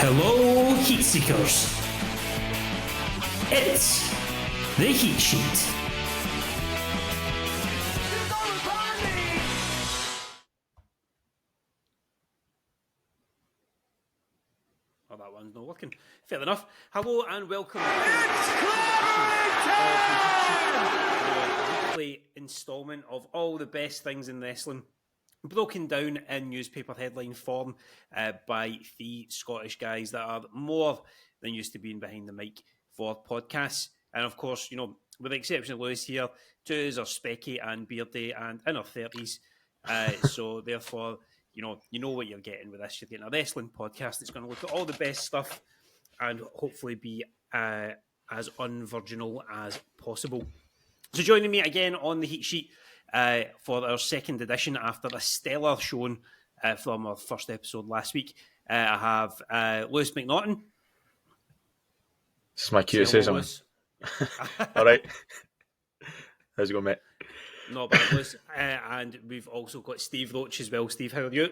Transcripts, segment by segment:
Hello, Heatseekers. It's the Heat Sheet. Oh, that one's not working. Fair enough. Hello and welcome to the weekly instalment of all the best things in wrestling, broken down in newspaper headline form by three Scottish guys that are more than used to being behind the mic for podcasts. And of course, you know, with the exception of Lewis here, two of us are specky and beardy and in our 30s. So therefore, you know what you're getting with this. You're getting a wrestling podcast that's going to look at all the best stuff and hopefully be as unvirginal as possible. So joining me again on the Heat Sheet for our second edition after a stellar showing from our first episode last week, I have Lewis McNaughton. This is my cue to say something. All right. How's it going, mate? Not bad, Lewis. And we've also got Steve Roche as well. Steve, how are you?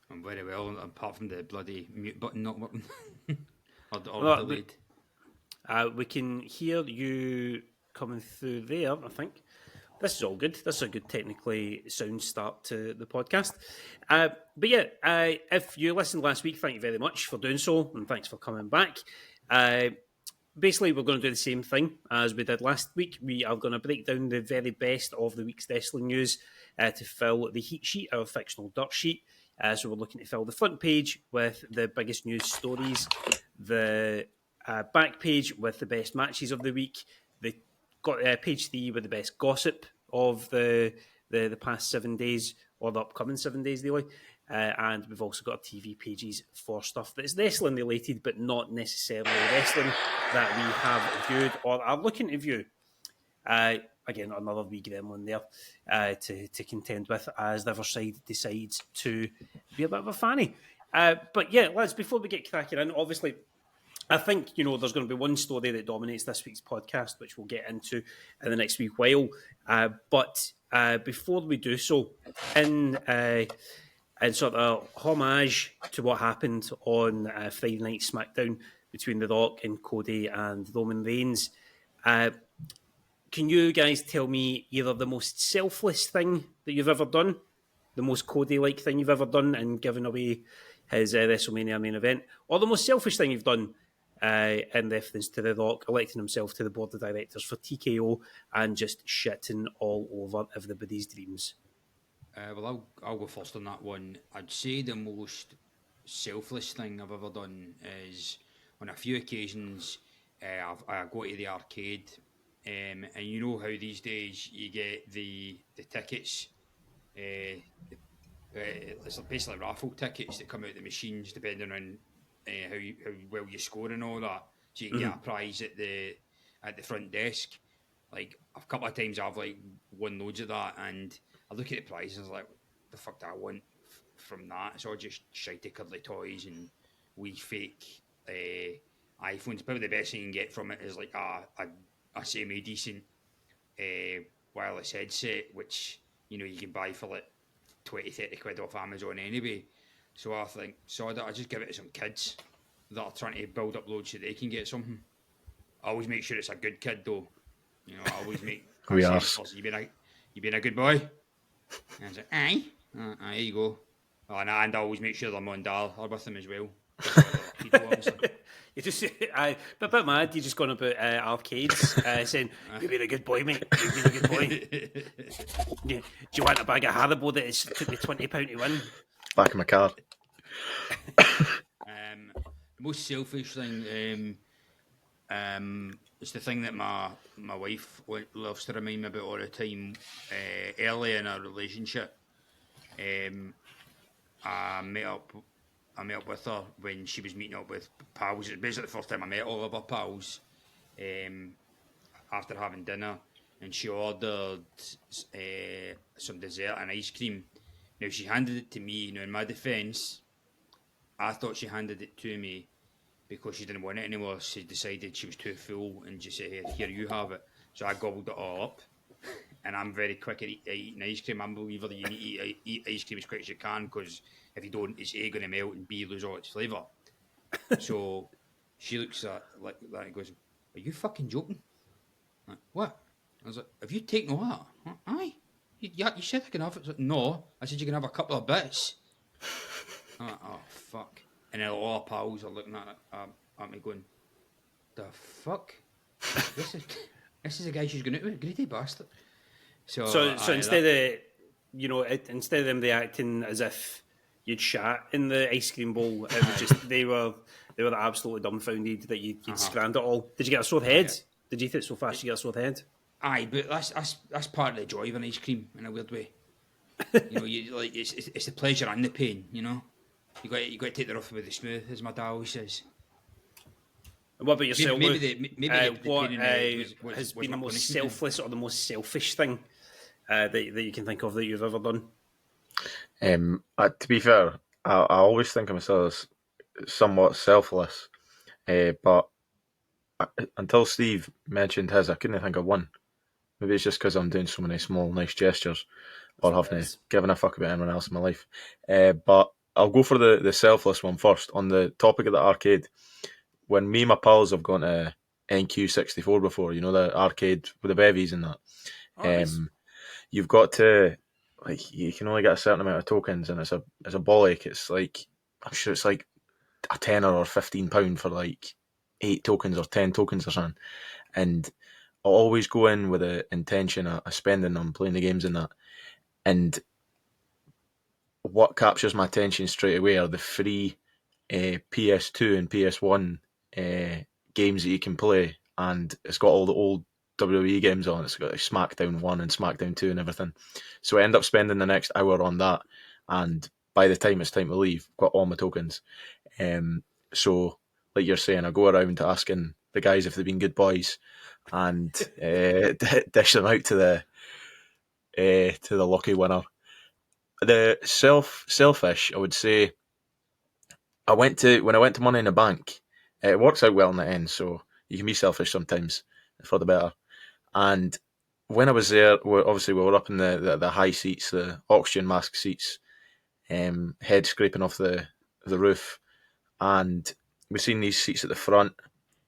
I'm very well, apart from the bloody mute button not working. or delayed. We can hear you coming through there, I think. This is all good. This is a good technically sound start to the podcast. But yeah, if you listened last week, thank you very much for doing so, and thanks for coming back. Basically, we're going to do the same thing as we did last week. We are going to break down the very best of the week's wrestling news to fill the Heat Sheet, our fictional dirt sheet. So we're looking to fill the front page with the biggest news stories, the back page with the best matches of the week, the page 3 with the best gossip of the past 7 days, or the upcoming 7 days, really. And we've also got our TV pages for stuff that's wrestling related, but not necessarily wrestling that we have viewed or are looking to view. Again, another wee gremlin there to contend with as the other side decides to be a bit of a fanny. But yeah, lads, before we get cracking in, obviously, I think, you know, there's going to be one story that dominates this week's podcast, which we'll get into in the next wee while. But before we do so, in sort of homage to what happened on Friday Night SmackDown between The Rock and Cody and Roman Reigns, can you guys tell me either the most selfless thing that you've ever done, the most Cody-like thing you've ever done in giving away his WrestleMania main event, or the most selfish thing you've done in reference to The Rock electing himself to the board of directors for TKO and just shitting all over everybody's dreams? Well, I'll go first on that one. I'd say the most selfless thing I've ever done is on a few occasions I go to the arcade, and you know how these days you get the tickets. It's basically raffle tickets that come out of the machines depending on how well you score and all that. So you can get a prize at the front desk. Like a couple of times I've like won loads of that, and I look at the prices and I was like, what the fuck do I want from that? It's all just shitey cuddly toys and wee fake iPhones. Probably the best thing you can get from it is like a semi-decent wireless headset, which, you know, you can buy for like 20-30 quid off Amazon anyway. So I think, I just give it to some kids that are trying to build up loads so they can get something. I always make sure it's a good kid though. You know, I always make... We are. You been a good boy? And I was like, aye. There you go. Oh, and I always make sure their mum and dad are with them as well. You just, a bit mad. You're just going about arcades, saying, "You've been a good boy, mate. You've been a good boy." Do you want a bag of Haribo that took me £20 to win? Back of my card. The most selfish thing, it's the thing that my wife loves to remind me about all the time. Early in our relationship, I met up with her when she was meeting up with pals. It was basically the first time I met all of her pals after having dinner, and she ordered some dessert and ice cream. Now, she handed it to me. You know, in my defence, I thought she handed it to me because she didn't want it anymore. She decided she was too full and just said, here, you have it. So I gobbled it all up. and I'm very quick at eating ice cream. I'm a believer that you need to eat ice cream as quick as you can, because if you don't, it's A, going to melt, and B, lose all its flavour. So she looks at like that and goes, "Are you fucking joking?" I'm like, what? I was like, "Have you taken all that?" I'm like, aye. You said I can have it. Like, no, I said you can have a couple of bits. I'm like, oh fuck. And then all our pals are looking at me going, "The fuck? This is the guy she's going to with, greedy bastard." So instead of them reacting as if you'd shat in the ice cream bowl, it was just they were absolutely dumbfounded that you'd scranned it all. Did you get a sore head? Yeah. Did you eat it so fast you get a sore head? Aye, but that's part of the joy of an ice cream in a weird way. You like it's the pleasure and the pain. You got to take the rough with the smooth, as my dad always says. What about yourself, Lou? What has been the most selfless or the most selfish thing that you can think of that you've ever done? To be fair, I always think of myself as somewhat selfless, but until Steve mentioned his, I couldn't think of one. Maybe it's just because I'm doing so many small, nice gestures, or haven't given a fuck about anyone else in my life. But I'll go for the selfless one first. On the topic of the arcade, when me and my pals have gone to NQ64 before, the arcade with the bevies and that, nice. You've got to, you can only get a certain amount of tokens, and it's a bollock. It's like, I'm sure it's like a tenner or £15 for like 8 tokens or 10 tokens or something. And I'll always go in with the intention of spending them, playing the games and that. And what captures my attention straight away are the free PS2 and PS1 games that you can play. And it's got all the old WWE games on. It's got like SmackDown 1 and SmackDown 2 and everything. So I end up spending the next hour on that. And by the time it's time to leave, I've got all my tokens. So, like you're saying, I go around asking the guys if they've been good boys, and dish them out to the lucky winner. The selfish, I would say, when I went to Money in the Bank, it works out well in the end, so you can be selfish sometimes for the better. And when I was there, obviously we were up in the high seats, the oxygen mask seats, head scraping off the roof, and we seen these seats at the front.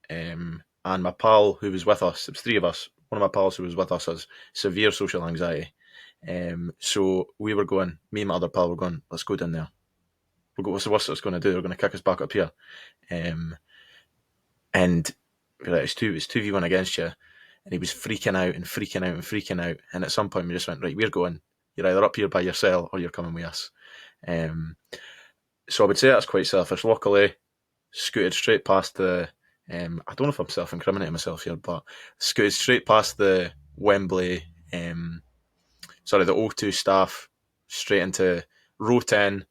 And my pal who was with us, it was 3 of us. One of my pals who was with us has severe social anxiety. So we were going, me and my other pal were going, let's go down there. What's the worst it's going to do? They're going to kick us back up here. And we're like, it's 2v1 against you. And he was freaking out. And at some point we just went, right, we're going. You're either up here by yourself or you're coming with us. So I would say that's quite selfish. Luckily, scooted straight past the... I don't know if I'm self-incriminating myself here, but scooted straight past the Wembley... the O2 staff, straight into row 10,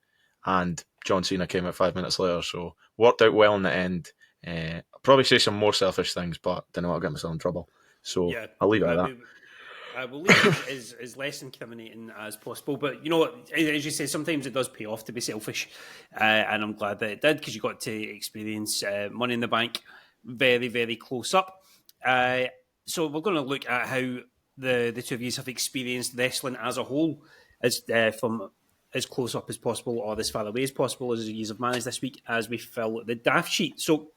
and John Cena came out 5 minutes later, so worked out well in the end. I'll probably say some more selfish things, but didn't want to get myself in trouble. So yeah, I'll leave it at that. I will leave it as less incriminating as possible, but as you say, sometimes it does pay off to be selfish, and I'm glad that it did, because you got to experience Money in the Bank very, very close up. So we're going to look at how the two of you have experienced wrestling as a whole, as from as close up as possible or as far away as possible as you have managed this week, as we fill the daft sheet. So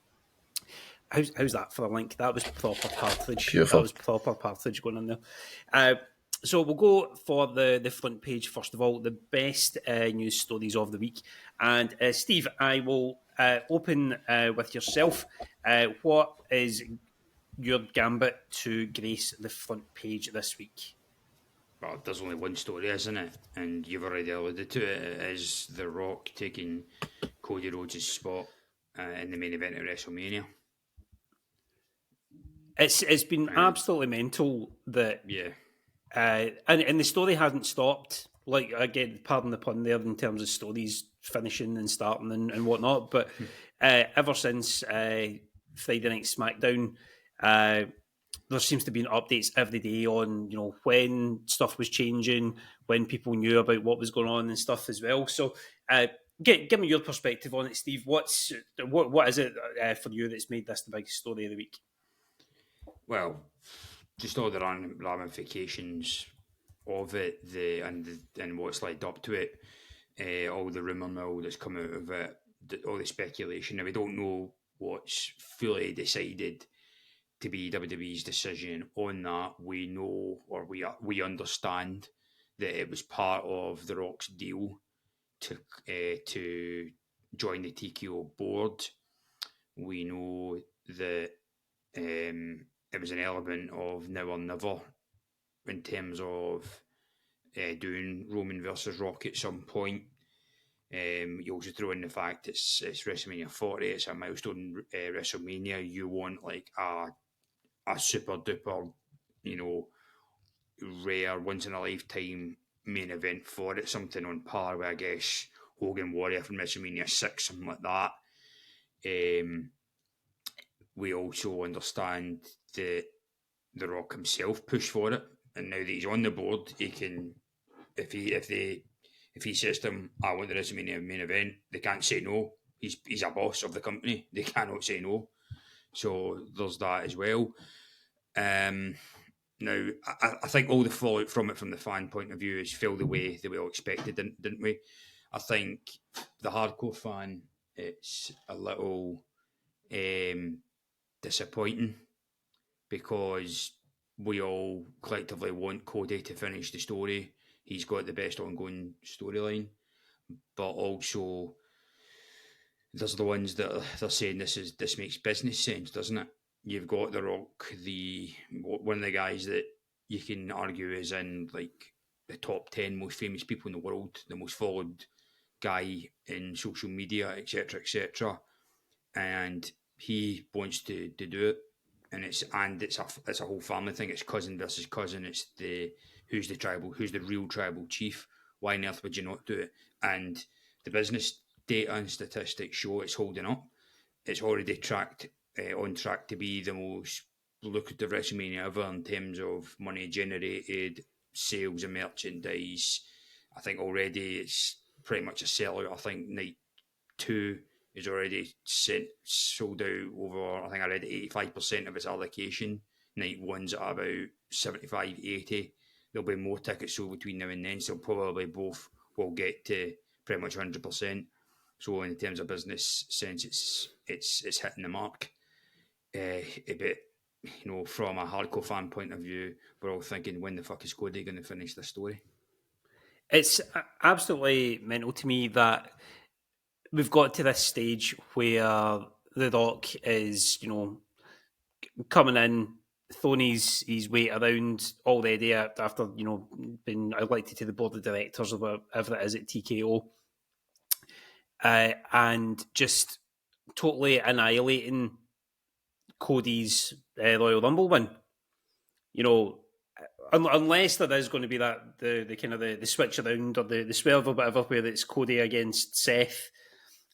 how's that for a link? That was proper partridge. Beautiful. That was proper partridge going on there. So we'll go for the front page first of all, the best news stories of the week. And Steve, I will open with yourself. What is your gambit to grace the front page this week? Well, there's only one story, isn't it? And you've already alluded to it. It is The Rock taking Cody Rhodes' spot in the main event of WrestleMania. It's been absolutely mental that... Yeah. And the story hasn't stopped. Like, again, pardon the pun there in terms of stories finishing and starting and whatnot, but ever since Friday Night SmackDown, there seems to be updates every day on when stuff was changing, when people knew about what was going on and stuff as well. So give me your perspective on it, Steve. What is it for you that's made this the biggest story of the week? Well, just all the ramifications of it, and what's led up to it, all the rumour mill that's come out of it, all the speculation. Now we don't know what's fully decided to be WWE's decision on that. We know, or we understand that it was part of The Rock's deal to join the TKO board. We know that it was an element of now or never in terms of doing Roman versus Rock at some point. You also throw in the fact it's WrestleMania 40, it's a milestone WrestleMania. You want like a super duper, rare, once in a lifetime main event for it, something on par with, I guess, Hogan Warrior from WrestleMania 6, something like that. We also understand that The Rock himself pushed for it, and now that he's on the board, he can, if he says to them, I want the WrestleMania main event, they can't say no. He's a boss of the company. They cannot say no. So there's that as well. Now, I think all the fallout from it, from the fan point of view, is fell the way that we all expected, didn't we? I think the hardcore fan, it's a little disappointing because we all collectively want Cody to finish the story. He's got the best ongoing storyline, but also there's the ones that they're saying this makes business sense, doesn't it? You've got The Rock, one of the guys that you can argue is in like the top 10 most famous people in the world, the most followed guy in social media, etc., and he wants to do it, and it's a whole family thing. It's cousin versus cousin. It's who's the real tribal chief. Why on earth would you not do it? And the business data and statistics show it's holding up. It's already on track to be the most lucrative WrestleMania ever in terms of money generated, sales and merchandise. I think already it's pretty much a sellout. I think night 2 is already sold out over, I think I read 85% of its allocation. Night 1's at about 75, 80. There'll be more tickets sold between now and then, so probably both will get to pretty much 100%. So in terms of business sense, it's hitting the mark. But from a hardcore fan point of view, we're all thinking, when the fuck is Cody going to finish this story? It's absolutely mental to me that we've got to this stage where The Rock is, coming in, throwing his weight around already after, being elected to the board of directors or whatever it is at TKO, and just totally annihilating Cody's Royal Rumble win. Unless there is going to be that the kind of the switch around or the swerve or whatever, where it's Cody against Seth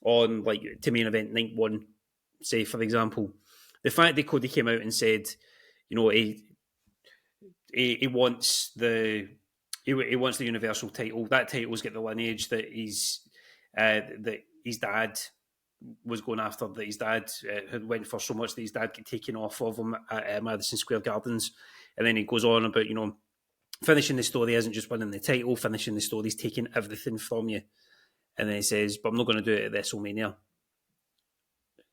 on like to main event night 1, say for example. The fact that Cody came out and said, he wants the Universal title. That title's got the lineage that that his dad was going after, that his dad had went for so much that his dad got taken off of him at Madison Square Gardens. And then he goes on about, finishing the story isn't just winning the title, finishing the story is taking everything from you. And then he says, but I'm not going to do it at WrestleMania.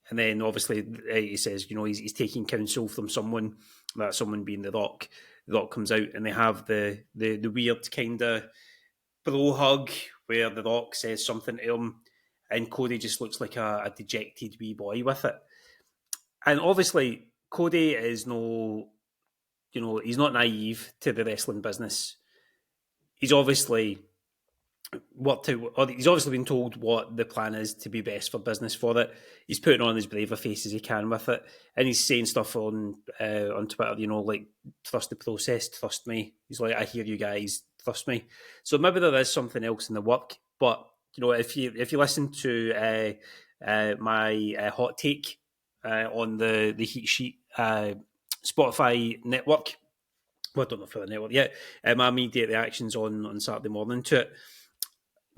And then obviously he says, he's taking counsel from someone, that someone being The Rock. The Rock comes out and they have the weird kind of bro hug where The Rock says something to him and Cody just looks like a dejected wee boy with it. And obviously Cody is he's not naive to the wrestling business. He's obviously he's obviously been told what the plan is to be best for business for it. He's putting on as brave a face as he can with it, and he's saying stuff on Twitter, like trust the process, trust me. He's like, I hear you guys, trust me. So maybe there is something else in the work, but if you listen to my hot take on the Heat Sheet Spotify network. Well, I don't know for the network yet. My immediate reactions on Saturday morning to it.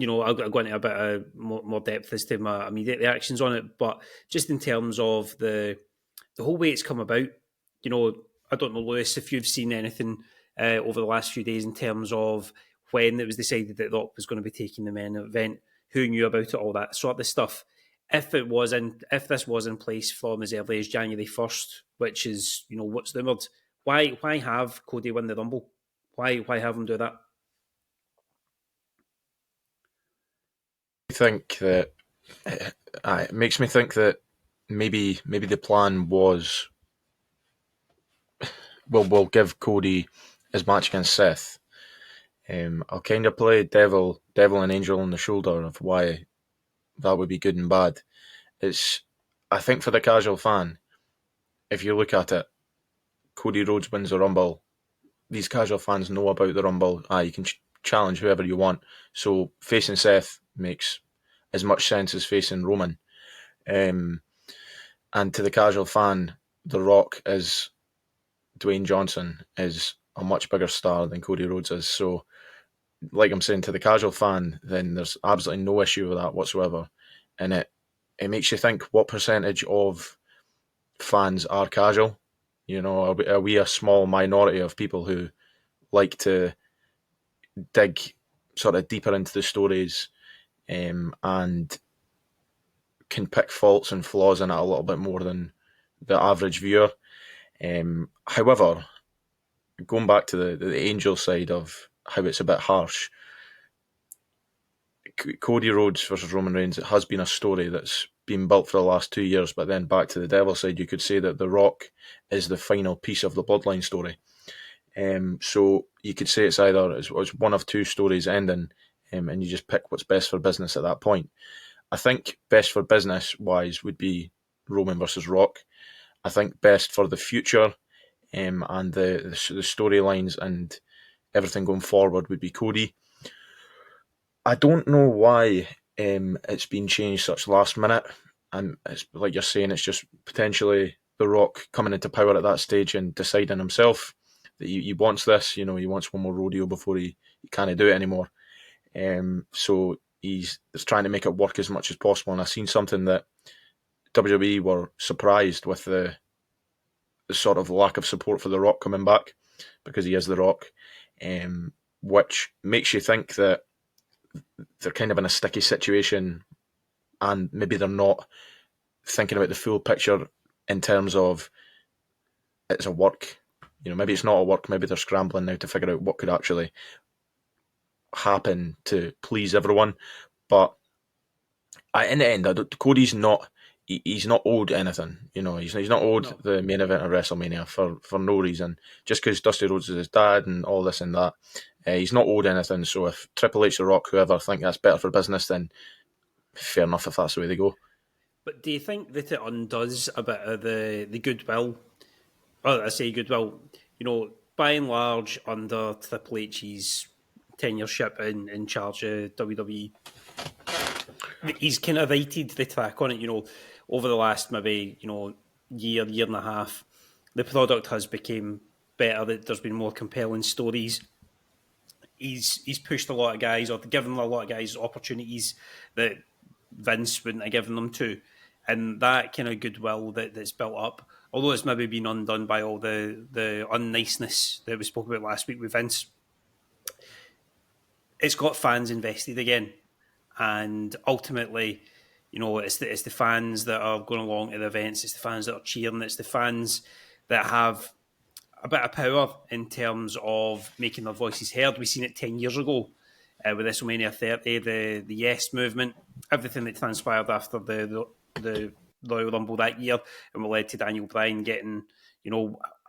I'll go into a bit of more depth as to my immediate reactions on it. But just in terms of the whole way it's come about, I don't know, Lewis, if you've seen anything over the last few days in terms of when it was decided that Rock was going to be taking the main event, who knew about it, all that sort of stuff. If this was in place from as early as January 1st, which is what's rumoured, why have Cody win the Rumble? Why have him do that? I think that it makes me think that maybe the plan was we'll give Cody his match against Seth. I'll kind of play devil and angel on the shoulder of why that would be good and bad. I think for the casual fan, if you look at it, Cody Rhodes wins the Rumble. These casual fans know about the Rumble. You can challenge whoever you want. So facing Seth makes as much sense as facing Roman. And to the casual fan, The Rock is Dwayne Johnson is a much bigger star than Cody Rhodes is. So, like I'm saying, to the casual fan, then there's absolutely no issue with that whatsoever. And it makes you think, what percentage of fans are casual? Are we a small minority of people who like to dig sort of deeper into the stories and can pick faults and flaws in it a little bit more than the average viewer? However, going back to the angel side of how it's a bit harsh, Cody Rhodes versus Roman Reigns, it has been a story that's been built for the last 2 years, but then back to the devil side, you could say that The Rock is the final piece of the Bloodline story. So you could say it's either it's one of two stories ending, and you just pick what's best for business at that point. I think best for business wise would be Roman versus Rock. I think best for the future and the storylines and everything going forward would be Cody. I don't know why it's been changed such last minute, and it's like you're saying, it's just potentially The Rock coming into power at that stage and deciding himself that he wants this. He wants one more rodeo before he can't do it anymore. So he's trying to make it work as much as possible. And I've seen something that WWE were surprised with the sort of lack of support for The Rock coming back, because he is The Rock, which makes you think that they're kind of in a sticky situation and maybe they're not thinking about the full picture in terms of it's a work. Maybe it's not a work, maybe they're scrambling now to figure out what could actually happen to please everyone. But in the end, Cody's not he's not owed anything. He's not owed the main event of WrestleMania for no reason. Just because Dusty Rhodes is his dad and all this and that. He's not owed anything. So if Triple H, The Rock, whoever think that's better for business, then fair enough if that's the way they go. But do you think that it undoes a bit of the goodwill? I say goodwill. By and large, under Triple H's tenureship in charge of WWE, he's kind of righted the track on it. Over the last maybe year and a half, the product has become better. There's been more compelling stories. He's pushed a lot of guys, or given a lot of guys opportunities that Vince wouldn't have given them to, and that kind of goodwill that's built up, although it's maybe been undone by all the unniceness that we spoke about last week with Vince, it's got fans invested again, and ultimately, it's the fans that are going along to the events, it's the fans that are cheering, it's the fans that have a bit of power in terms of making their voices heard. We seen it 10 years ago with WrestleMania 30, the Yes movement, everything that transpired after the Royal Rumble that year, and led to Daniel Bryan getting,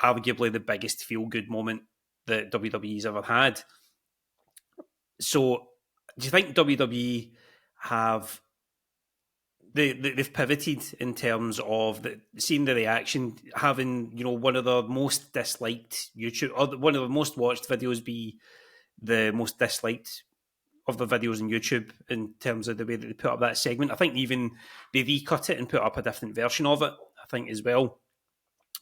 arguably the biggest feel-good moment that WWE's ever had. So, do you think WWE have they've pivoted in terms of seeing the reaction, having one of the most disliked YouTube or one of the most watched videos be the most disliked of the videos on YouTube in terms of the way that they put up that segment? I think even they recut it and put up a different version of it, I think, as well,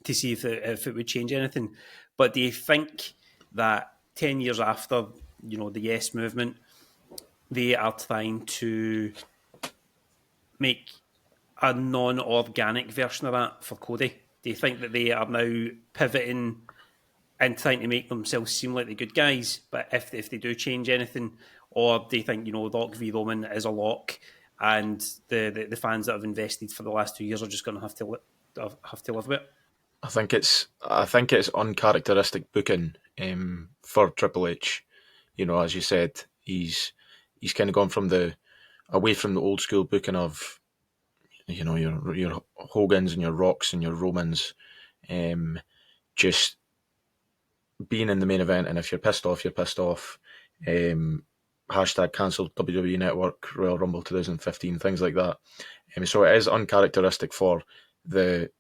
to see if it would change anything. But do you think that 10 years after the Yes movement, they are trying to make a non-organic version of that for Cody? Do you think that they are now pivoting and trying to make themselves seem like the good guys. But if they do change anything, or do you think, Rock v Roman is a lock, and the fans that have invested for the last 2 years are just going to have to live with it? I think it's uncharacteristic booking for Triple H. As you said, he's kind of gone away from the old school booking of your Hogans and your Rocks and your Romans, just being in the main event, and if you're pissed off, you're pissed off. Hashtag cancelled WWE Network Royal Rumble 2015, things like that. So it is uncharacteristic for the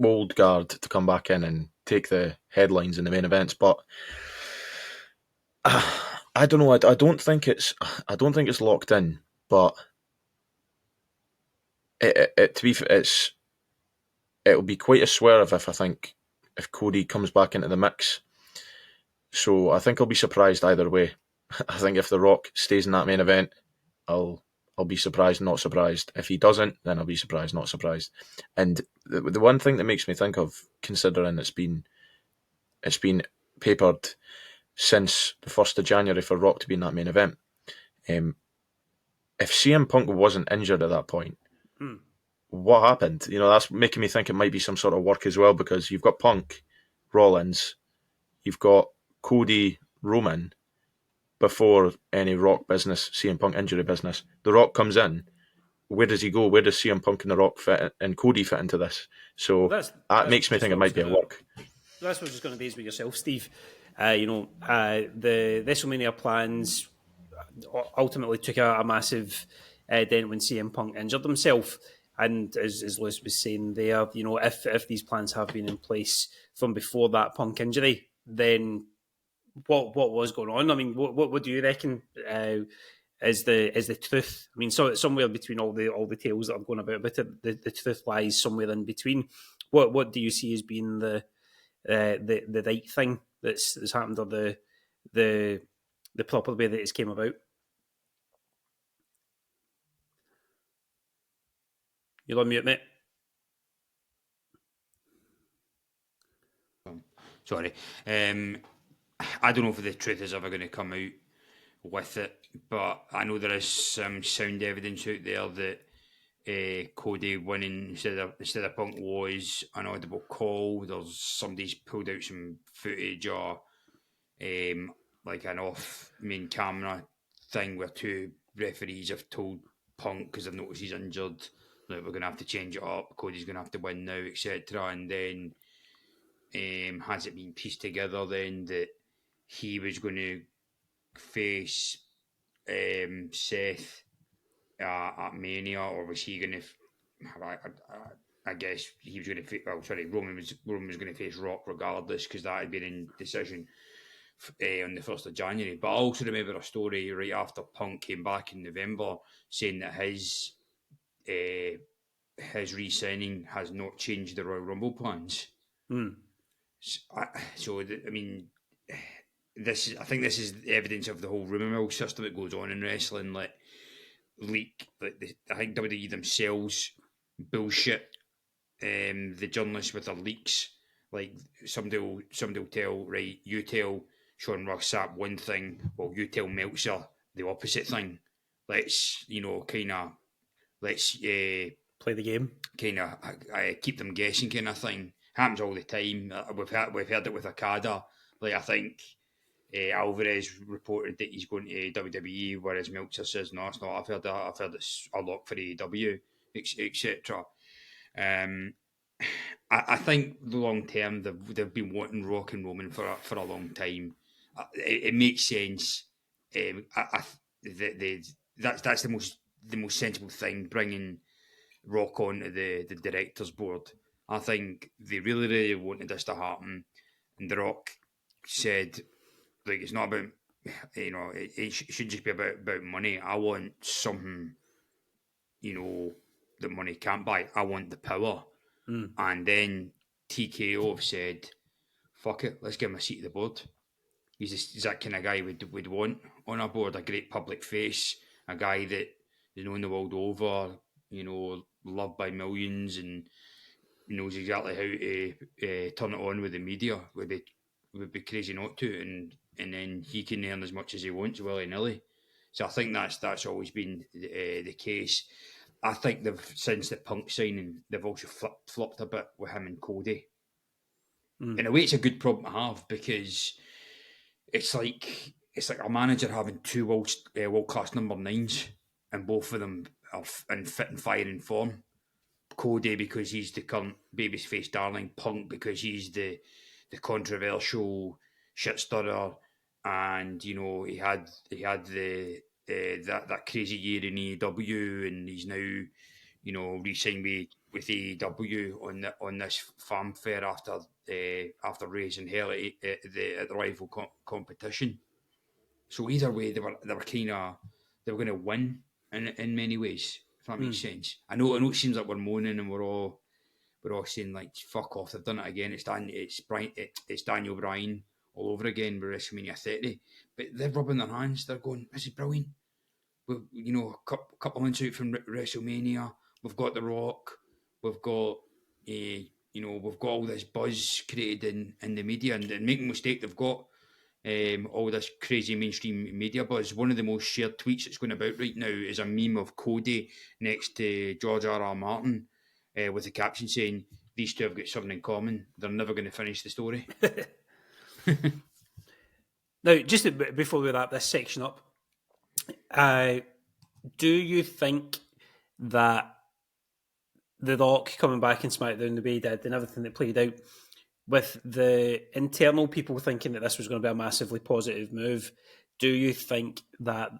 old guard to come back in and take the headlines in the main events. But I don't know. I don't think it's locked in. But it'll be quite a swerve if Cody comes back into the mix. So I think I'll be surprised either way. I think if The Rock stays in that main event, I'll be surprised, not surprised. If he doesn't, then I'll be surprised, not surprised. And the one thing that makes me think of, considering it's been papered since the 1st of January for Rock to be in that main event, if CM Punk wasn't injured at that point, what happened? That's making me think it might be some sort of work as well, because you've got Punk, Rollins, you've got Cody, Roman, before any Rock business, CM Punk injury business. The Rock comes in. Where does he go? Where does CM Punk and The Rock fit and Cody fit into this? So that makes me think it might be a work. That's what I was just going to base with yourself, Steve. The WrestleMania plans ultimately took a massive dent when CM Punk injured himself. And as Lewis was saying there, if these plans have been in place from before that Punk injury, then what was going on? I mean, what do you reckon is the truth? I mean, so somewhere between all the tales that are going about it, the truth lies somewhere in between. What do you see as being the right thing that's happened, or the proper way that it's came about? You're on mute, mate. Sorry. I don't know if the truth is ever going to come out with it, but I know there is some sound evidence out there that Cody winning instead of Punk was an audible call. There's somebody's pulled out some footage or like an off main camera thing where two referees have told Punk, because they've noticed he's injured, that we're going to have to change it up. Cody's going to have to win now, etc. And then has it been pieced together then that he was going to face Seth at Mania, or was he going to? I guess he was going to. Roman was going to face Rock regardless, because that had been in decision on the 1st of January. But I also remember a story right after Punk came back in November saying that his re-signing has not changed the Royal Rumble plans. I think this is evidence of the whole rumour mill system that goes on in wrestling. I think WWE themselves bullshit the journalists with their leaks. Like somebody will tell, right, you tell Sean Ross Sapp one thing, well, you tell Meltzer the opposite thing. Let's play the game, keep them guessing, kind of thing. Happens all the time. We've heard it with Okada. I think Alvarez reported that he's going to WWE, whereas Meltzer says no, it's not. I've heard that. I've heard it's a lock for AEW, etc. I think the long term they've been wanting Rock and Roman for a long time. It makes sense. That's the most sensible thing, bringing Rock onto the directors board. I think they really, really wanted this to happen, and The Rock said, it's not about, it should just be about money. I want something, that money can't buy. I want the power. And then TKO have said, fuck it, let's give him a seat at the board. He's that kind of guy we'd want on our board, a great public face, a guy that is known the world over, loved by millions, and knows exactly how to turn it on with the media. Would be crazy not to, and then he can earn as much as he wants willy nilly. So I think that's always been the case. I think since the Punk signing, they've also flopped a bit with him and Cody. In a way, it's a good problem to have because it's like a manager having two world class number 9s, and both of them are in fit and firing form. Cody because he's the current babyface darling, Punk because he's the controversial shit stirrer, and he had that crazy year in AEW, and he's now re-signed with AEW on this fanfare after raising hell at the rival competition. So either way, they were going to win in many ways. If that makes sense. I know it seems like we're moaning and we're all saying like fuck off. They've done it again. It's Daniel Bryan all over again with WrestleMania 30. But they're rubbing their hands. They're going, this is brilliant. A couple months out from WrestleMania, we've got The Rock. We've got we've got all this buzz created in the media, and make no mistake, they've got all this crazy mainstream media buzz. One of the most shared tweets that's going about right now is a meme of Cody next to George R.R. Martin with the caption saying, "These two have got something in common. They're never going to finish the story." Now, just before we wrap this section up, do you think that The Rock coming back in SmackDown the way he did and everything that played out, with the internal people thinking that this was going to be a massively positive move, do you think that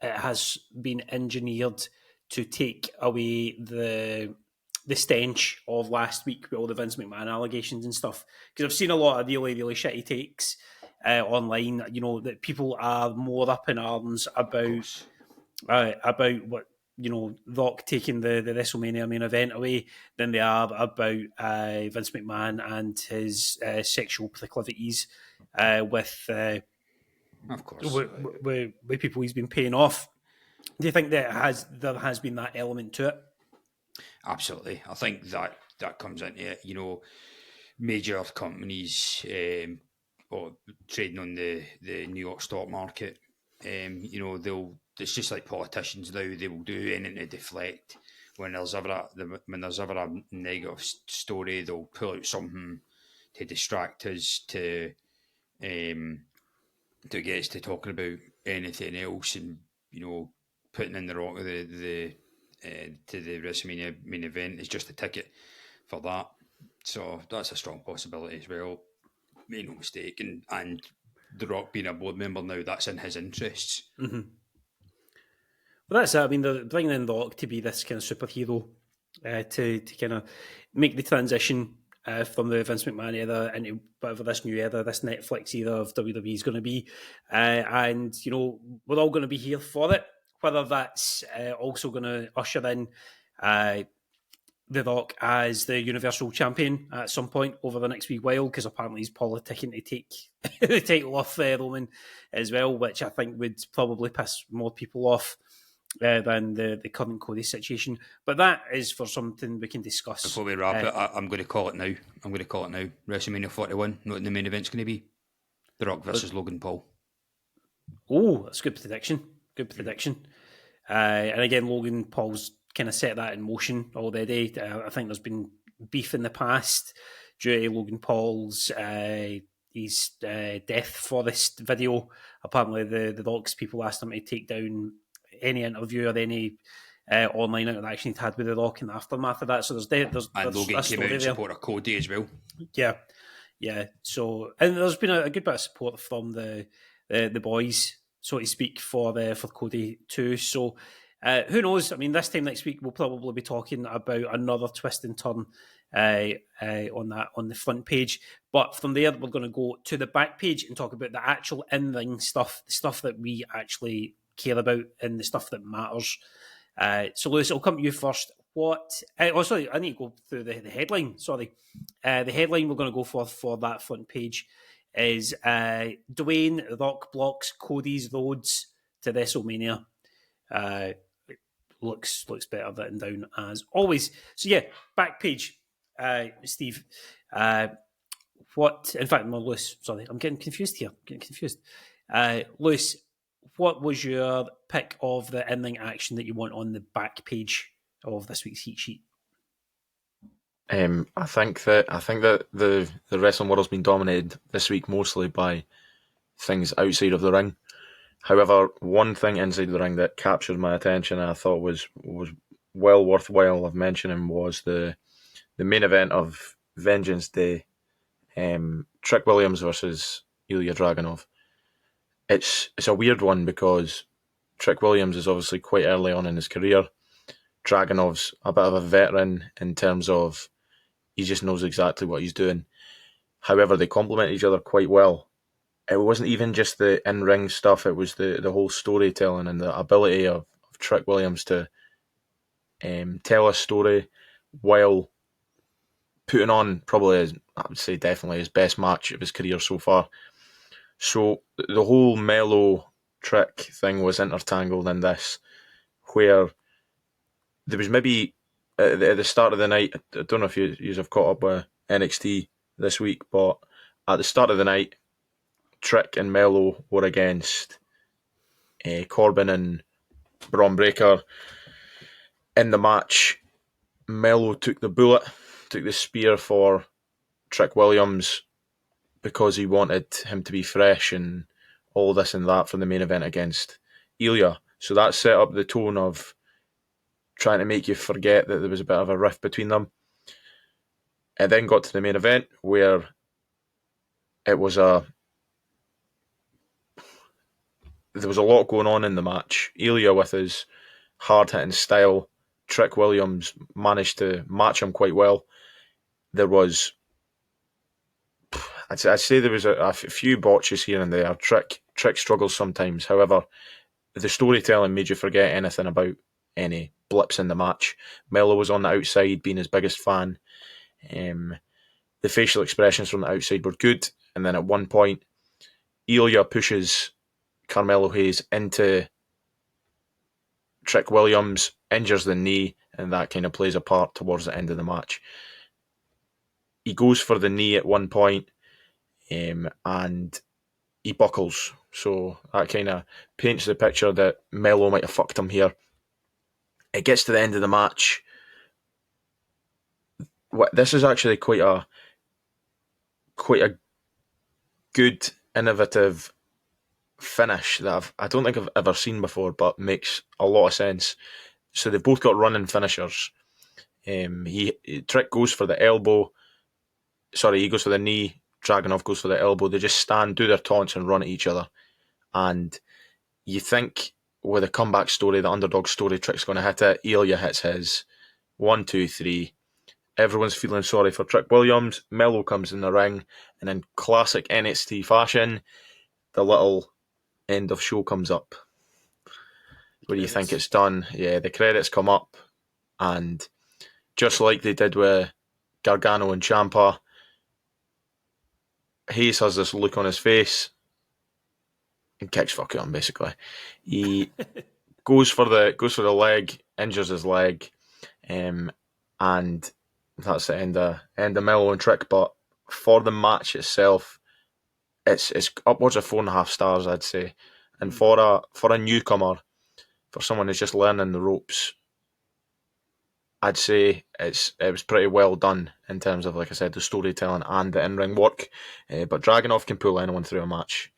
it has been engineered to take away the stench of last week with all the Vince McMahon allegations and stuff? Because I've seen a lot of really, really shitty takes online, that people are more up in arms about what, Rock taking the WrestleMania main event away than they are about Vince McMahon and his sexual proclivities with of course, with people he's been paying off. Do you think that there has been that element to it? Absolutely. I think that comes into it. Major companies or trading on the New York stock market, it's just like politicians now. They will do anything to deflect. When there's ever a negative story, they'll pull out something to distract us, to get us to talking about anything else, and putting in the Rock to the WrestleMania main event is just a ticket for that. So that's a strong possibility as well. Make no mistake, and The Rock being a board member now, that's in his interests. Mm-hmm. Well, that's it. I mean, they're bringing in The Rock to be this kind of superhero to kind of make the transition from the Vince McMahon era into whatever this new era, this Netflix era of WWE is going to be. And, we're all going to be here for it. Whether that's also going to usher in The Rock as the Universal Champion at some point over the next wee while, because apparently he's politicking to take the title off Roman as well, which I think would probably piss more people off than the current Cody situation. But that is for something we can discuss. Before we wrap it, I'm going to call it now. WrestleMania 41, not in the main event's going to be The Rock versus Logan Paul. Oh, that's a good prediction. And again, Logan Paul's kind of set that in motion already. I think there's been beef in the past due to Logan Paul's his Death Forest video. Apparently, the Rock's people asked him to take down any interview or any online interaction he'd had with The Rock in the aftermath of that. So there's Logan came out in support of Cody as well. Yeah. So, and there's been a good bit of support from the boys, so to speak, for Cody too. So who knows? I mean, this time next week we'll probably be talking about another twist and turn on the front page. But from there, we're going to go to the back page and talk about the actual in-ring stuff, the stuff that we actually care about and the stuff that matters. So, Lewis, I'll come to you first. Sorry, I need to go through the headline. Sorry. The headline we're going to go for that front page is Dwayne RockBlocks Cody's Rhodes to WrestleMania. Looks better written down as always. So, yeah, back page. Steve, what? In fact, no, Lewis. Sorry, I'm getting confused here. Lewis, what was your pick of the in-ring action that you want on the back page of this week's heat sheet? I think that the wrestling world's been dominated this week mostly by things outside of the ring. However, one thing inside the ring that captured my attention and I thought was well worthwhile of mentioning was the main event of Vengeance Day, Trick Williams versus Ilya Dragunov. It's a weird one because Trick Williams is obviously quite early on in his career. Dragunov's a bit of a veteran in terms of he just knows exactly what he's doing. However, they complement each other quite well. It wasn't even just the in-ring stuff, it was the whole storytelling and the ability of Trick Williams to tell a story while putting on probably, I would say definitely his best match of his career so far. So the whole Melo Trick thing was intertangled in this, where there was maybe at the start of the night, I don't know if you have caught up with NXT this week, but at the start of the night, Trick and Melo were against Corbin and Braun Breaker. In the match, Melo took the spear for Trick Williams because he wanted him to be fresh and all this and that for the main event against Ilya. So that set up the tone of trying to make you forget that there was a bit of a rift between them. It then got to the main event where it was there was a lot going on in the match. Ilya with his hard-hitting style, Trick Williams managed to match him quite well. There was, I'd say there was a few botches here and there. Trick struggles sometimes. However, the storytelling made you forget anything about any blips in the match. Melo was on the outside, being his biggest fan. The facial expressions from the outside were good. And then at one point, Ilya pushes Carmelo Hayes into Trick Williams, injures the knee, and that kind of plays a part towards the end of the match. He goes for the knee at one point, and he buckles. So that kind of paints the picture that Melo might have fucked him here. It gets to the end of the match. This is actually quite a good, innovative finish that I don't think I've ever seen before, but makes a lot of sense. So they've both got running finishers. Trick goes for the elbow. Sorry, he goes for the knee. Dragunov goes for the elbow. They just stand, do their taunts, and run at each other. And you think with a comeback story, the underdog story, Trick's going to hit it. Ilya hits his. 1, 2, 3. Everyone's feeling sorry for Trick Williams. Melo comes in the ring, and in classic NXT fashion, the little end of show comes up. Where you think it's done. Yeah, the credits come up, and just like they did with Gargano and Ciampa, Hayes has this look on his face and kicks fuck on basically. He goes for the leg, injures his leg, and that's the end of Melo and Trick. But for the match itself, it's upwards of 4.5 stars, I'd say. And for a newcomer, for someone who's just learning the ropes, I'd say it was pretty well done in terms of, like I said, the storytelling and the in-ring work. But Dragunov can pull anyone through a match.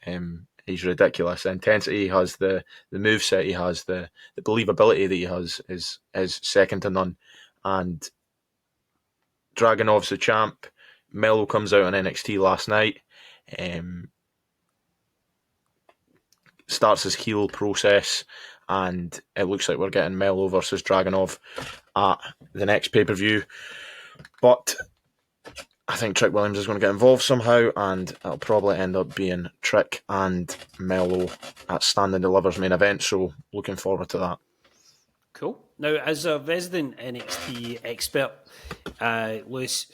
He's ridiculous. The intensity he has, the moveset he has, the believability that he has is second to none. And Dragunov's the champ. Melo comes out on NXT last night. Starts his heel process, and it looks like we're getting Melo versus Dragunov at the next pay-per-view. But I think Trick Williams is going to get involved somehow, and it'll probably end up being Trick and Melo at Stand and Deliver's main event, so looking forward to that. Cool. Now, as a resident NXT expert, Lewis,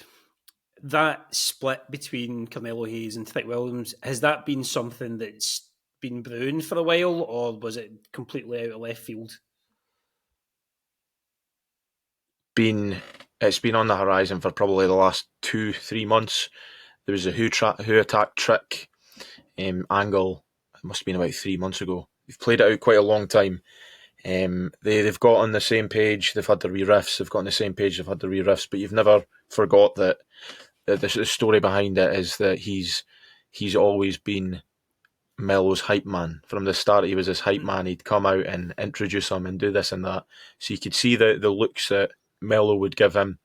that split between Carmelo Hayes and Trick Williams, has that been something that's been brewing for a while, or was it completely out of left field? Been it's been on the horizon for probably the last 2-3 months. There was a who attack trick angle. It must have been about 3 months ago. They've played it out quite a long time. They've got on the same page. They've had the re-riffs. They've got on the same page. They've had the re-riffs. But you've never forgot that the story behind it is that he's always been Melo's hype man. From the start, he was his hype man. He'd come out and introduce him and do this and that. So you could see the looks that Melo would give him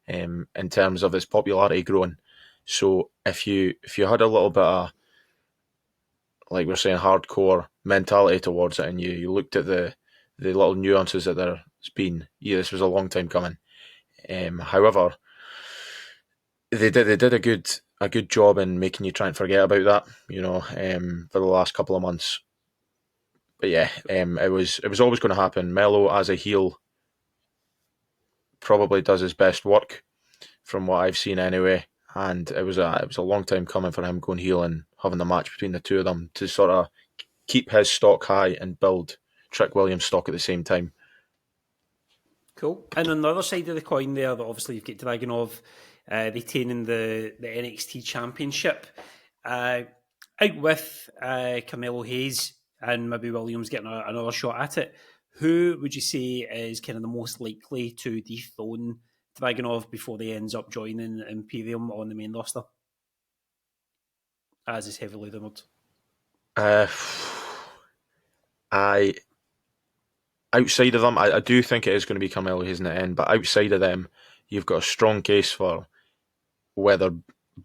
in terms of his popularity growing. So if you had a little bit of, like we're saying, hardcore mentality towards it, and you looked at the little nuances that there's been, yeah, this was a long time coming. However, they did a good job in making you try and forget about that, for the last couple of months. But yeah, it was always going to happen. Melo as a heel probably does his best work from what I've seen anyway, and it was a long time coming for him going heel and having the match between the two of them to sort of keep his stock high and build Trick Williams' stock at the same time. Cool. And on the other side of the coin there, that obviously you've got Dragunov retaining the NXT Championship. Out with Carmelo Hayes and maybe Williams getting another shot at it. Who would you say is kind of the most likely to dethrone Dragunov before he ends up joining Imperium on the main roster? As is heavily rumoured. I outside of them, I do think it is going to be Carmelo Hayes in the end, but outside of them, you've got a strong case for whether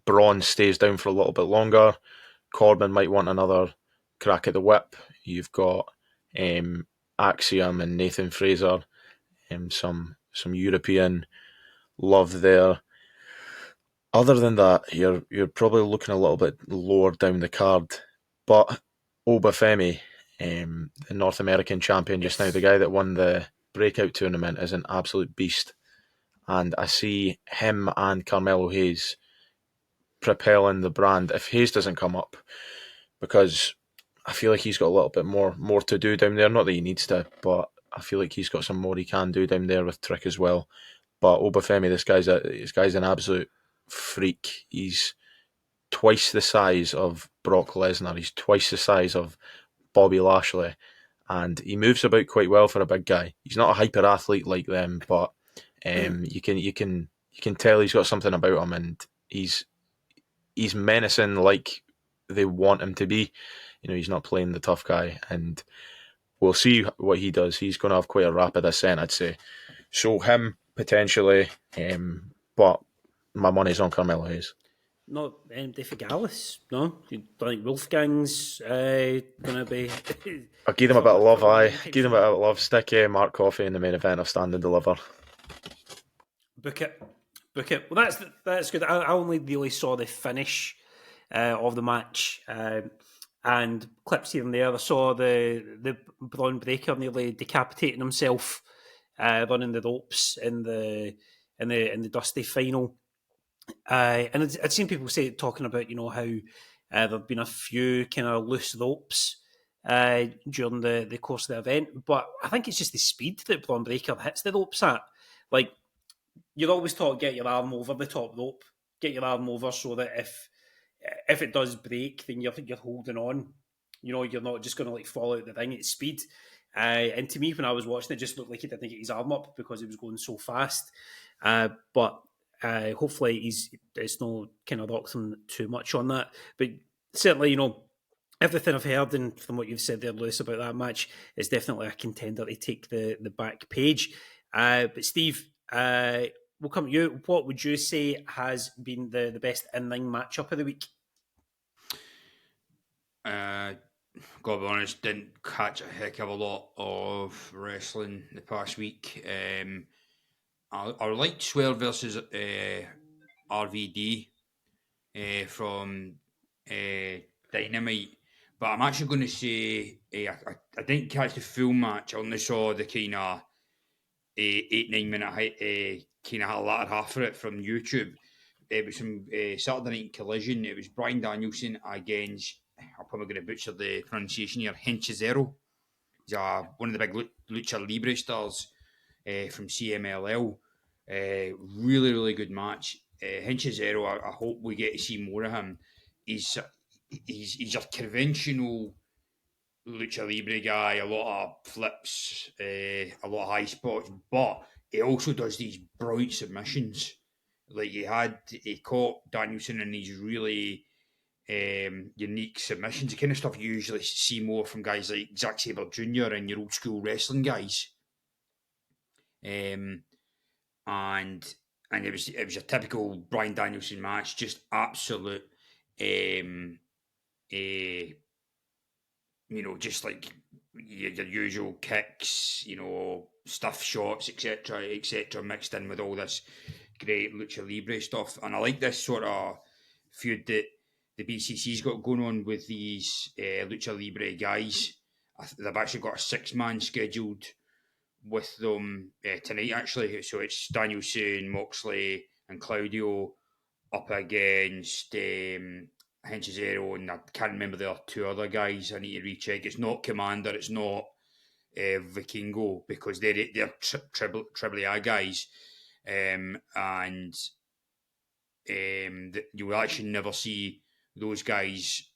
Braun stays down for a little bit longer. Corbin might want another crack at the whip. You've got Axiom and Nathan Fraser, some European love there. Other than that, you're probably looking a little bit lower down the card. But Obafemi, the North American champion just now, the guy that won the breakout tournament, is an absolute beast. And I see him and Carmelo Hayes propelling the brand if Hayes doesn't come up, because I feel like he's got a little bit more to do down there. Not that he needs to, but I feel like he's got some more he can do down there with Trick as well. But Obafemi, this guy's an absolute freak. He's twice the size of Brock Lesnar. He's twice the size of Bobby Lashley, and he moves about quite well for a big guy. He's not a hyper athlete like them, but you can tell he's got something about him, and he's menacing like they want him to be. He's not playing the tough guy, and we'll see what he does. He's going to have quite a rapid ascent, I'd say. So him potentially, but my money's on Carmelo Hayes. Not empty for Gallus, no? You don't think Wolfgang's going to be... I'll give them a bit of love, give them a bit of love. Stick Mark Coffey in the main event of Stand and Deliver. Book it. Well, that's good. I only really saw the finish of the match and clips here and there. I saw the Braun Breaker nearly decapitating himself running the ropes in the Dusty final. And I'd seen people talking about how there've been a few kind of loose ropes during the course of the event, but I think it's just the speed that Braun Breaker hits the ropes at. Like, you're always taught, get your arm over the top rope, get your arm over so that if it does break, then you're holding on. You're not just going to fall out the ring at speed. And to me, when I was watching it, just looked like he didn't get his arm up because he was going so fast. But hopefully it's not kind of rocked him too much on that. But certainly, everything I've heard and from what you've said there, Lewis, about that match is definitely a contender to take the back page. But Steve, we'll come to you. What would you say has been the best in-ring matchup of the week? Gotta be honest, didn't catch a heck of a lot of wrestling the past week. I liked Swerve versus RVD from Dynamite, but I'm actually going to say I didn't catch the full match. I only saw the kind of 8-9 minute kind of latter half of it from YouTube. It was from Saturday Night Collision. It was Bryan Danielson against, I'm probably going to butcher the pronunciation here, Henchizero. He's one of the big Lucha Libre stars from CMLL. Really, really good match. Hinchazero, I hope we get to see more of him. He's your conventional lucha libre guy, a lot of flips, a lot of high spots, but he also does these bright submissions. Like he caught Danielson in these really unique submissions, the kind of stuff you usually see more from guys like Zack Sabre Jr. and your old school wrestling guys. Um, and it was a typical Bryan Danielson match, just absolute, uh, just like your usual kicks, stuff shots, etc., mixed in with all this great lucha libre stuff. And I like this sort of feud that the BCC's got going on with these lucha libre guys. They've actually got a 6-man scheduled with them tonight, actually. So it's Danielson, Moxley, and Claudio up against Henchizero, and I can't remember the two other guys. I need to recheck. It's not Commander, it's not Vikingo, because they're triple A guys, and you will actually never see those guys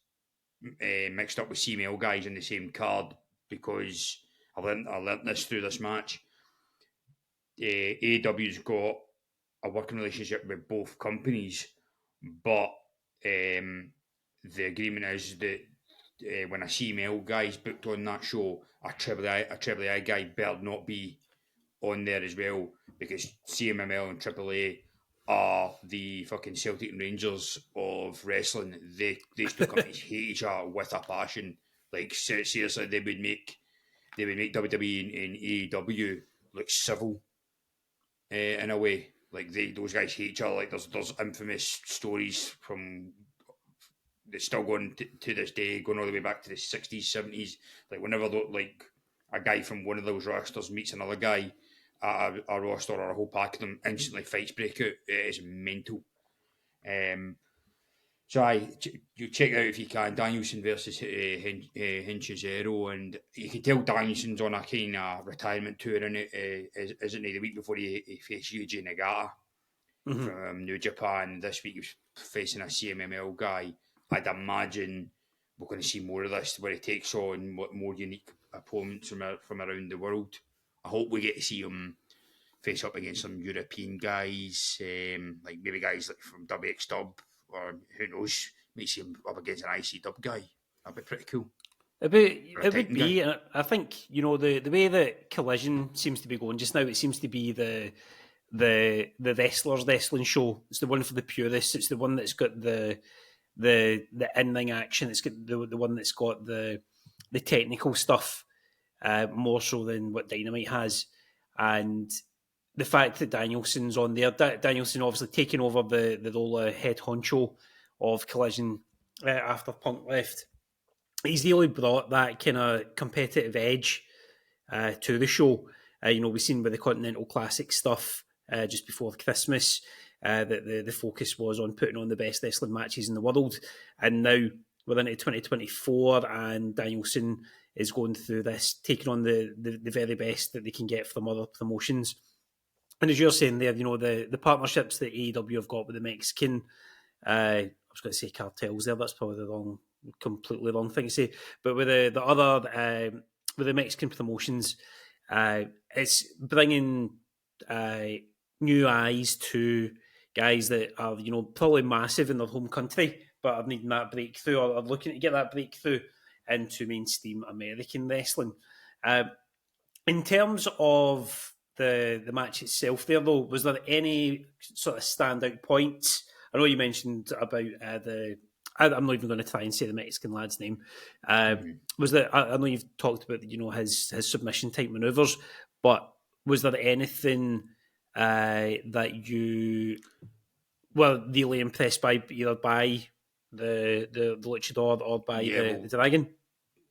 mixed up with CML guys in the same card, because I learned this through this match. AEW's got a working relationship with both companies, but the agreement is that when a CML guy is booked on that show, a Triple A guy better not be on there as well, because CMML and Triple A are the fucking Celtic and Rangers of wrestling. These two companies hate each other with a passion. Like seriously, they would make WWE and AEW look civil in a way. Like those guys hate each other. Like there's infamous stories from that's still going to this day, going all the way back to the 60s, 70s. Like whenever like a guy from one of those rosters meets another guy at a roster, or a whole pack of them, instantly fights break out. It is mental. So you check it out if you can. Danielson versus Hinchazero, and you can tell Danielson's on a kind of retirement tour, isn't he? The week before he faced Yuji Nagata from New Japan. This week he was facing a CMML guy. I'd imagine we're going to see more of this, where he takes on more unique opponents from around the world. I hope we get to see him face up against some European guys, like maybe guys like from WXW, or who knows, might see him up against an ICW guy. That'd be pretty cool. It would be. And I think the way that Collision seems to be going just now, it seems to be the wrestlers wrestling show. It's the one for the purists. It's the one that's got the in-ring action. It's got the one that's got the technical stuff more so than what Dynamite has. And the fact that Danielson's on there, Danielson obviously taking over the role of head honcho of Collision after Punk left. He's really brought that kind of competitive edge to the show. We've seen with the Continental Classic stuff just before Christmas that the focus was on putting on the best wrestling matches in the world. And now we're into 2024 and Danielson is going through this, taking on the very best that they can get from other promotions. And as you're saying there, the partnerships that AEW have got with the Mexican, I was going to say cartels there, that's probably the completely wrong thing to say, but with the other, with the Mexican promotions, it's bringing new eyes to guys that are, probably massive in their home country, but are needing that breakthrough, or are looking to get that breakthrough into mainstream American wrestling. In terms of the match itself there, though, was there any sort of standout points? I know you mentioned about I'm not even going to try and say the Mexican lad's name. Was there? I know you've talked about his submission type maneuvers, but was there anything that you were really impressed by, either by the luchador or by the dragon?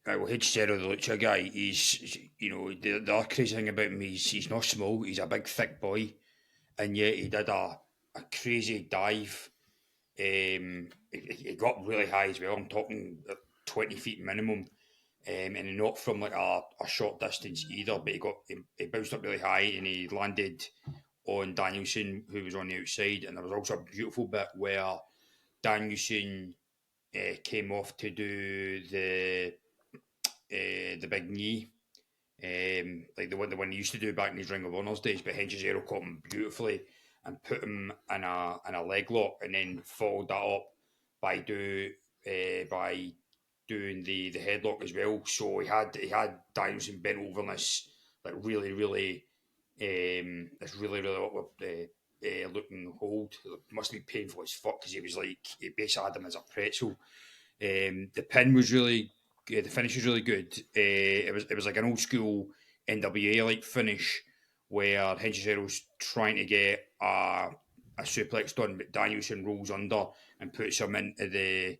Well, Hitchero, the lucha guy, he's the other crazy thing about him, he's not small. He's a big, thick boy, and yet he did a crazy dive. He got really high as well. I'm talking 20 feet minimum, and not from like a short distance either. But he bounced up really high, and he landed on Danielson, who was on the outside, and there was also a beautiful bit where Danielson came off to do the big knee, like the one he used to do back in his Ring of Honor's days. But Henchizero caught him beautifully and put him in a leg lock, and then followed that up by doing the headlock as well. So he had Danielson bent over in this like really this really awkward looking hold. It must be painful as fuck because he basically had him as a pretzel. The pin was really good. The finish was really good. It was like an old school NWA like finish where Henchisero's trying to get a suplex done, but Danielson rolls under and puts him into the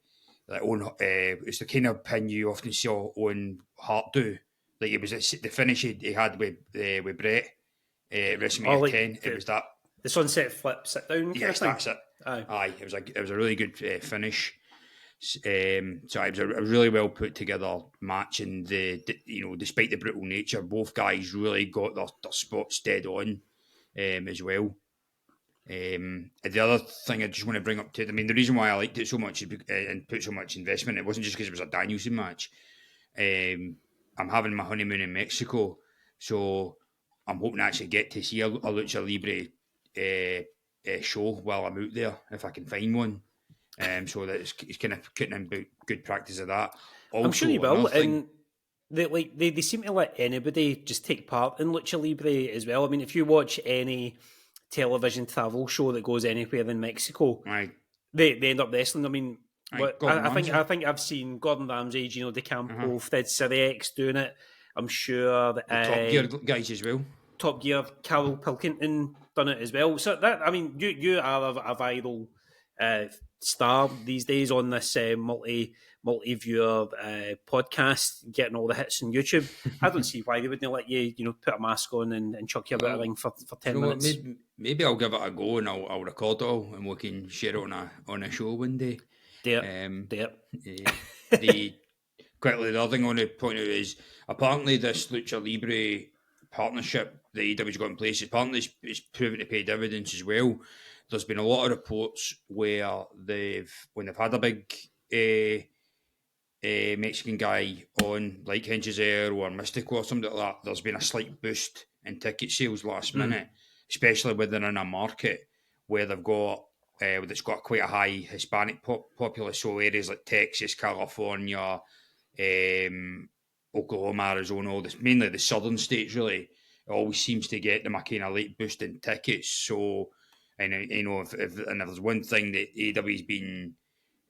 it's the kind of pin you often see on Hart do. Like it was the finish he had with Brett at WrestleMania like 10. It was that the sunset flip sit down. Yes, that's it. Aye, it was a really good finish. So it was a really well put together match, and despite the brutal nature, both guys really got their spots dead on as well. The other thing I just want to bring up to, I mean, the reason why I liked it so much and put so much investment, it wasn't just because it was a Danielson match. I'm having my honeymoon in Mexico, so I'm hoping to actually get to see a Lucha Libre show while I'm out there, if I can find one. So that it's kind of putting in good practice of that. Also, I'm sure you will. And they seem to let anybody just take part in Lucha Libre as well. I mean, if you watch any television travel show that goes anywhere in Mexico, they end up wrestling. I mean, I think I've seen Gordon Ramsay, Gino DeCampo, Fred Cerex doing it. I'm sure that Top Gear guys as well. Top Gear, Carol Pilkington done it as well. So that, I mean, you are a viral star these days on this multi-viewer podcast, getting all the hits on YouTube. I don't see why they wouldn't let you put a mask on and chuck you about a ring for 10 minutes. Maybe I'll give it a go and I'll record it all and we can share it on a show one day. Quickly, the other thing I want to point out is apparently this Lucha Libre partnership that AEW's got in place apparently is proven to pay dividends as well. There's been a lot of reports where when they've had a big Mexican guy on, like Henchizero or Mystico or something like that, there's been a slight boost in ticket sales last minute, especially within a market where they've got it's got quite a high Hispanic populace. So areas like Texas, California, Oklahoma, Arizona, all this, mainly the southern states, really, it always seems to get them a kind of late boost in tickets. So, and if there's one thing that AEW's been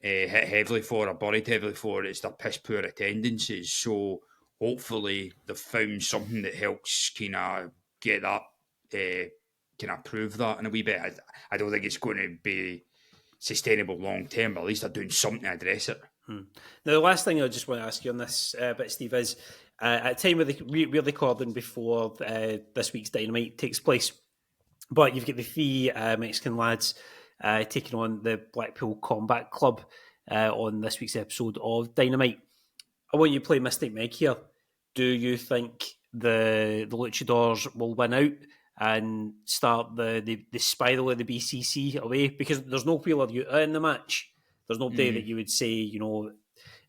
hit heavily for, or buried heavily for, it's their piss poor attendances. So hopefully they've found something that helps kind of get that, kind of prove that in a wee bit. I don't think it's going to be sustainable long term, but at least they're doing something to address it. Now, the last thing I just want to ask you on this bit, Steve, is at a time where we're recording before this week's Dynamite takes place, but you've got the three Mexican lads taking on the Blackpool Combat Club on this week's episode of Dynamite. I want you to play Mystic Meg here. Do you think the Luchadors will win out and start the spiral of the BCC away? Because there's no Wheeler Yuta in the match. There's no day that you would say,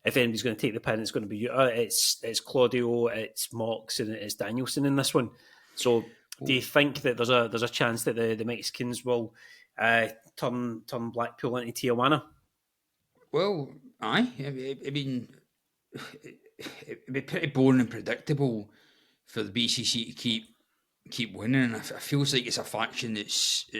if anybody's going to take the pin, it's going to be Yuta. It's Claudio, it's Mox, and it's Danielson in this one. So, do you think that there's a chance that the Mexicans will turn Blackpool into Tijuana? Well, aye. I mean, it'd be pretty boring and predictable for the BCC to keep winning. And it feels like it's a faction it's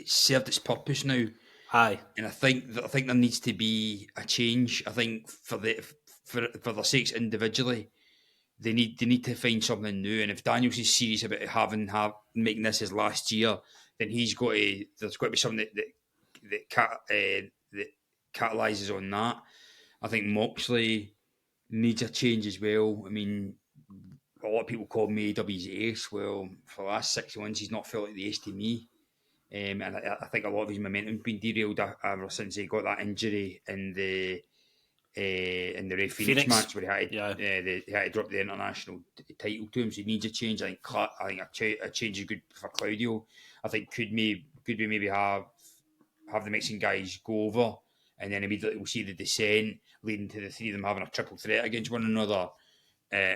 served its purpose now. Aye, and I think there needs to be a change. I think for their sakes individually, they need to find something new. And if Danielson's serious about making this his last year, then there's got to be something that catalyses on that. I think Moxley needs a change as well. I mean, a lot of people call me AEW's ace. Well, for the last 6 months, he's not felt like the ace to me. And I think a lot of his momentum's been derailed ever since he got that injury in the in the Ray Phoenix match where he had to drop the international title to him, so he needs a change. I think a change is good for Claudio. I think could we maybe have the Mexican guys go over, and then immediately we'll see the descent leading to the three of them having a triple threat against one another.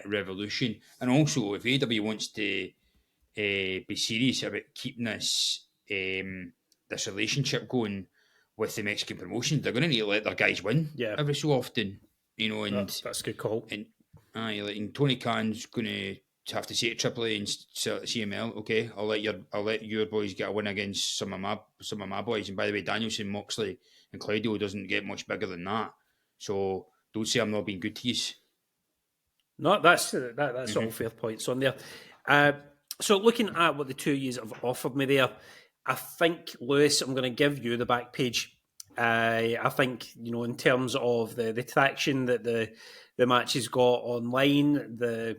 Revolution. And also, if AEW wants to be serious about keeping this relationship going with the Mexican promotion, they're going to need to let their guys win every so often, and that's a good call. And Tony Khan's going to have to say to Triple A and CML, okay, I'll let your boys get a win against some of my boys. And by the way, Danielson, Moxley, and Claudio doesn't get much bigger than that. So don't say I'm not being good to you. No, that's all fair points on there. So looking at what the 2 years have offered me there, I think, Lewis, I'm going to give you the back page. I think, in terms of the traction that the matches got online, the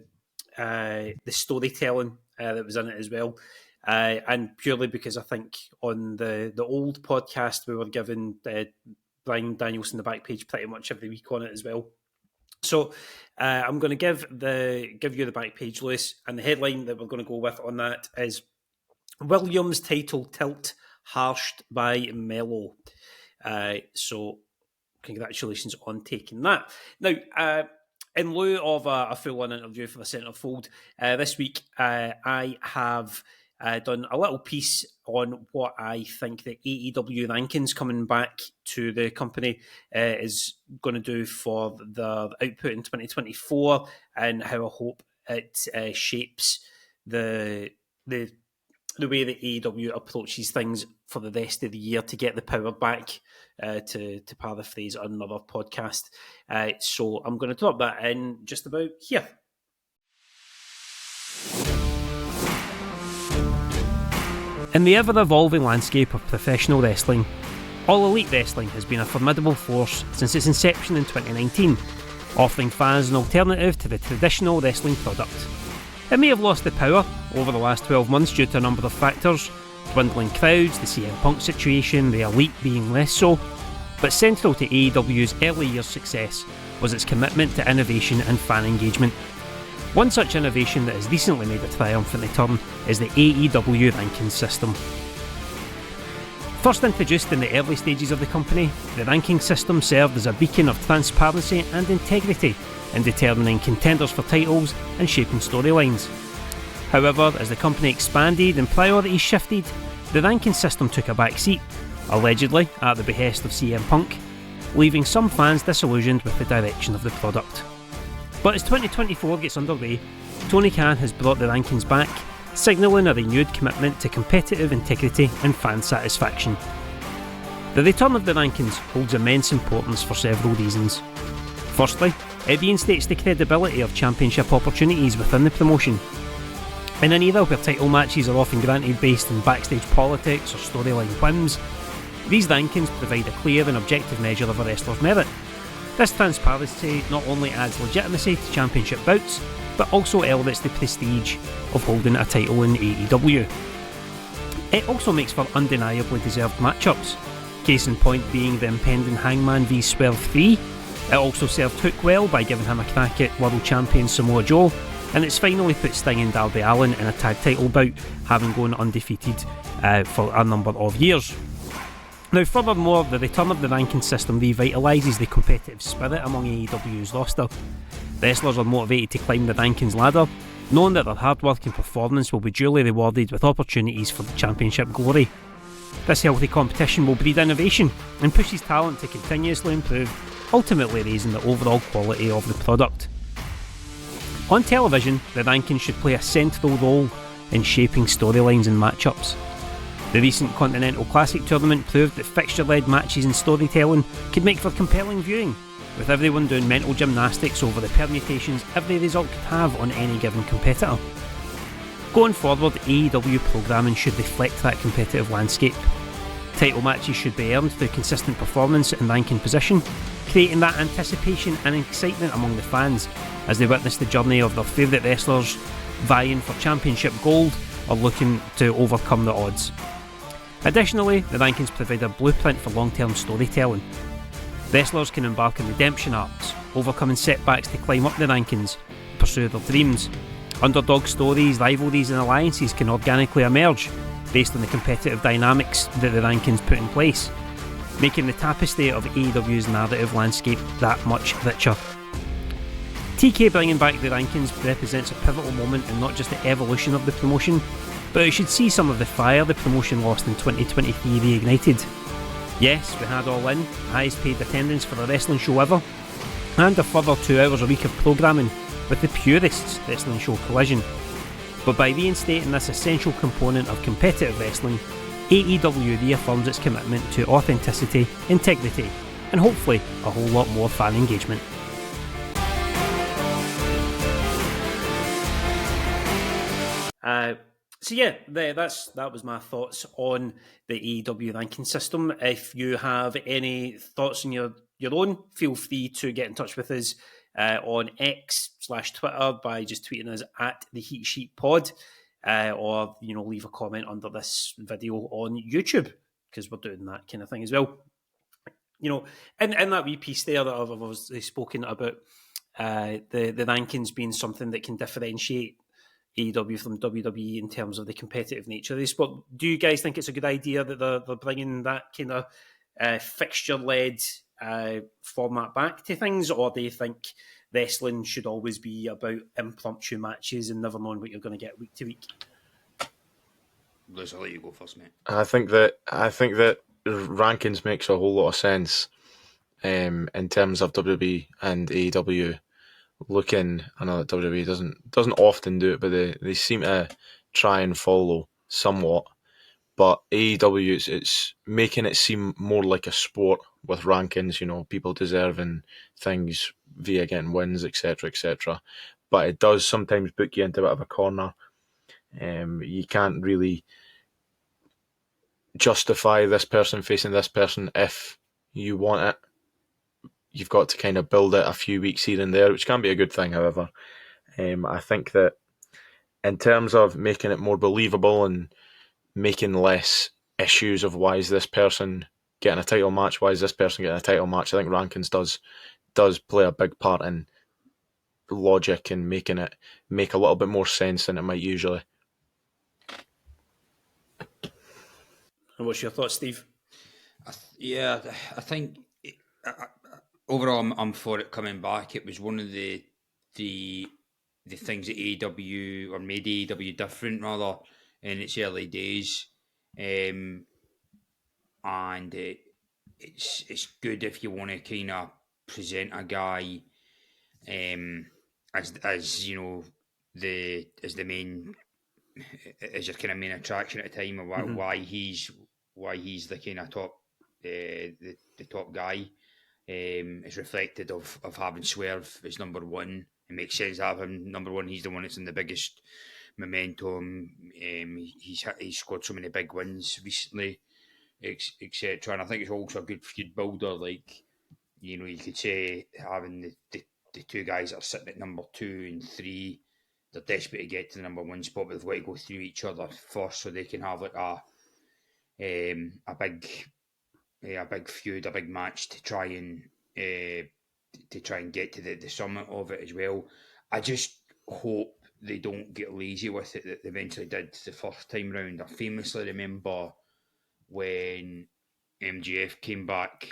storytelling that was in it as well, and purely because I think on the old podcast we were giving Brian Danielson the back page pretty much every week on it as well. So I'm going to give you the back page, Lewis, and the headline that we're going to go with on that is Williams title tilt harshed by Melo. So congratulations on taking that. Now, in lieu of a full-on interview for the Centerfold, this week I have done a little piece on what I think the AEW rankings coming back to the company is going to do for the output in 2024, and how I hope it shapes the way that AEW approaches things for the rest of the year to get the power back, to paraphrase another podcast. So I'm going to drop that in just about here. In the ever-evolving landscape of professional wrestling, All Elite Wrestling has been a formidable force since its inception in 2019, offering fans an alternative to the traditional wrestling product. It may have lost the power over the last 12 months due to a number of factors, dwindling crowds, the CM Punk situation, the Elite being less so, but central to AEW's early years' success was its commitment to innovation and fan engagement. One such innovation that has recently made a triumphant return is the AEW ranking system. First introduced in the early stages of the company, the ranking system served as a beacon of transparency and integrity in determining contenders for titles and shaping storylines. However, as the company expanded and priorities shifted, the ranking system took a back seat, allegedly at the behest of CM Punk, leaving some fans disillusioned with the direction of the product. But as 2024 gets underway, Tony Khan has brought the rankings back, signalling a renewed commitment to competitive integrity and fan satisfaction. The return of the rankings holds immense importance for several reasons. Firstly, it reinstates the credibility of championship opportunities within the promotion. In an era where title matches are often granted based on backstage politics or storyline whims, these rankings provide a clear and objective measure of a wrestler's merit. This transparency not only adds legitimacy to championship bouts, but also elevates the prestige of holding a title in AEW. It also makes for undeniably deserved matchups, case in point being the impending Hangman v Swerve 3. It also served Hook well by giving him a crack at world champion Samoa Joe, and it's finally put Sting and Darby Allin in a tag title bout, having gone undefeated for a number of years. Now, furthermore, the return of the ranking system revitalises the competitive spirit among AEW's roster. Wrestlers are motivated to climb the rankings ladder, knowing that their hard work and performance will be duly rewarded with opportunities for the championship glory. This healthy competition will breed innovation and pushes talent to continuously improve, ultimately raising the overall quality of the product. On television, the rankings should play a central role in shaping storylines and matchups. The recent Continental Classic tournament proved that fixture-led matches and storytelling could make for compelling viewing, with everyone doing mental gymnastics over the permutations every result could have on any given competitor. Going forward, AEW programming should reflect that competitive landscape. Title matches should be earned through consistent performance and ranking position, creating that anticipation and excitement among the fans as they witness the journey of their favourite wrestlers vying for championship gold or looking to overcome the odds. Additionally, the rankings provide a blueprint for long-term storytelling. Wrestlers can embark on redemption arcs, overcoming setbacks to climb up the rankings and pursue their dreams. Underdog stories, rivalries and alliances can organically emerge based on the competitive dynamics that the rankings put in place, making the tapestry of AEW's narrative landscape that much richer. TK bringing back the rankings represents a pivotal moment in not just the evolution of the promotion, but it should see some of the fire the promotion lost in 2023 reignited. Yes, we had All In, highest paid attendance for a wrestling show ever, and a further 2 hours a week of programming with the purists wrestling show Collision. But by reinstating this essential component of competitive wrestling, AEW reaffirms its commitment to authenticity, integrity, and hopefully a whole lot more fan engagement. That was my thoughts on the AEW ranking system. If you have any thoughts on your own, feel free to get in touch with us on X/Twitter by just tweeting us at the Heat Sheet Pod, or leave a comment under this video on YouTube, because we're doing that kind of thing as well. In that wee piece there that I've obviously spoken about, the rankings being something that can differentiate AEW from WWE in terms of the competitive nature of this. But do you guys think it's a good idea that they're bringing that kind of fixture-led format back to things, or do you think wrestling should always be about impromptu matches and never knowing what you're going to get week to week? Liz, I'll let you go first, mate. I think that rankings makes a whole lot of sense in terms of WWE and AEW. I know that WWE doesn't often do it, but they seem to try and follow somewhat. But AEW, it's making it seem more like a sport with rankings, people deserving things via getting wins, etc., etc. But it does sometimes book you into a bit of a corner. You can't really justify this person facing this person if you want it. You've got to kind of build it a few weeks here and there, which can be a good thing, however. I think that in terms of making it more believable and making less issues of why is this person getting a title match, why is this person getting a title match, I think rankings does play a big part in logic and making it make a little bit more sense than it might usually. And what's your thoughts, Steve? I think overall I'm for it coming back. It was one of the things that AEW, or made AEW different rather, in its early days, and it's good if you want to kind of present a guy as the main, as your kind of main attraction at the time, or why he's the kind of top the top guy. It's reflected of having Swerve as number one. It makes sense to have him number one. He's the one that's in the biggest momentum. He's scored so many big wins recently, etc. And I think it's also a good feud builder. Like, you could say having the two guys that are sitting at number 2 and 3, they're desperate to get to the number 1 spot, but they've got to go through each other first so they can have like a big feud, a big match to try and get to the summit of it as well. I just hope they don't get lazy with it that they eventually did the first time round. I famously remember when MJF came back.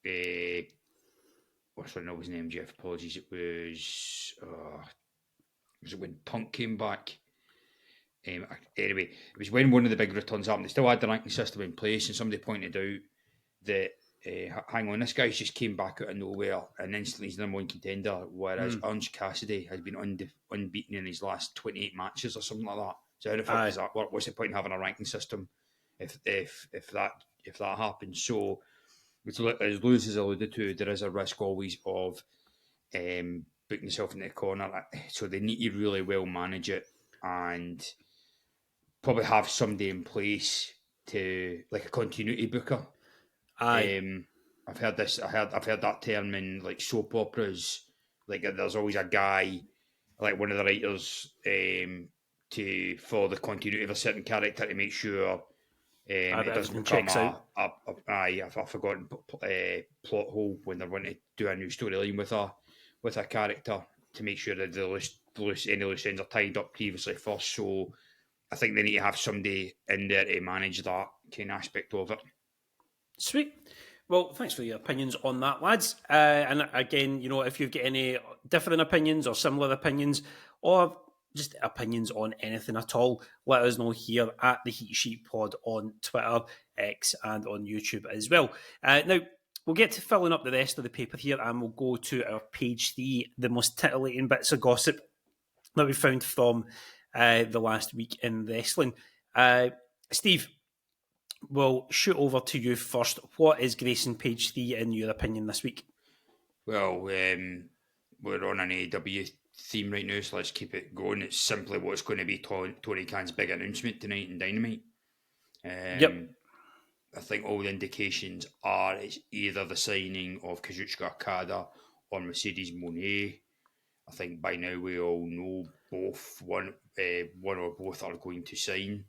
It wasn't MJF, apologies. It was it when Punk came back? Anyway, it was when one of the big returns happened. They still had the ranking system in place, and somebody pointed out that hang on, this guy's just came back out of nowhere and instantly he's the number 1 contender, whereas Orange Cassidy has been unbeaten in his last 28 matches or something like that. So how the fuck does that work? What's the point in having a ranking system if that happens? So, as Lewis has alluded to, there is a risk always of booking yourself in the corner. So they need to really well manage it and probably have somebody in place to, like a continuity booker. I've heard this. I've heard that term in like soap operas. Like, there's always a guy, like one of the writers, for the continuity of a certain character to make sure It doesn't everything become checks out. a forgotten plot hole when they're wanting to do a new storyline with a character to make sure that any loose ends are tied up previously first. So I think they need to have somebody in there to manage that kind of aspect of it. Sweet. Well, thanks for your opinions on that, lads. And again, if you've got any different opinions or similar opinions, or just opinions on anything at all, let us know here at the Heat Sheet Pod on Twitter, X, and on YouTube as well. Now, we'll get to filling up the rest of the paper here, and we'll go to our page 3, the most titillating bits of gossip that we found from the last week in wrestling. Steve, we'll shoot over to you first. What is Grayson page 3 in your opinion this week? Well, we're on an AEW theme right now, so let's keep it going. It's simply what's going to be Tony Khan's big announcement tonight in Dynamite. Yep. I think all the indications are it's either the signing of Kazuchika Okada or Mercedes Moné. I think by now we all know both one or both are going to sign.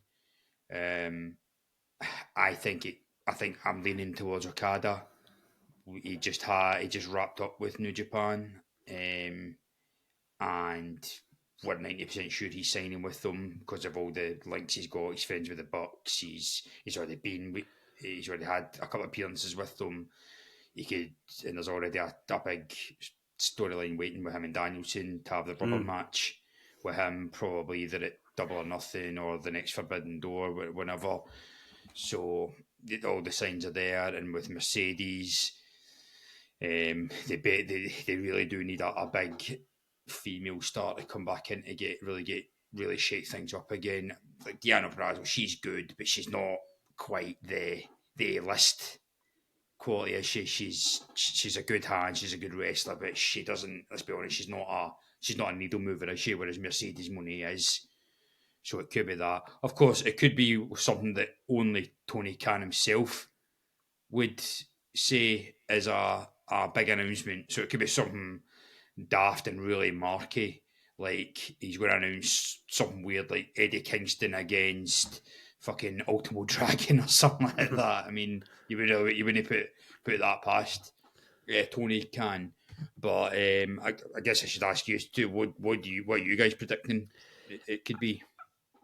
I think I'm leaning towards Okada. He just wrapped up with New Japan, and we're 90% sure he's signing with them because of all the links he's got. He's friends with the Bucks. He's already had a couple of appearances with them. And there's already a big storyline waiting with him and Danielson to have the rubber match with him, probably either at Double or Nothing or the next Forbidden Door, whenever. So all the signs are there, and with Mercedes, they really do need a big female star to come back in to really shake things up again. Like Deanna Purrazzo, she's good, but she's not quite the list quality. She's a good hand, she's a good wrestler, but she doesn't. Let's be honest, she's not a needle mover, is she? Whereas Mercedes Moné is. So it could be that. Of course, it could be something that only Tony Khan himself would say as a big announcement. So it could be something daft and really marky, like he's going to announce something weird like Eddie Kingston against fucking Ultimo Dragon or something like that. I mean, you wouldn't put that past Tony Khan. But I guess I should ask you too. What are you guys predicting it could be?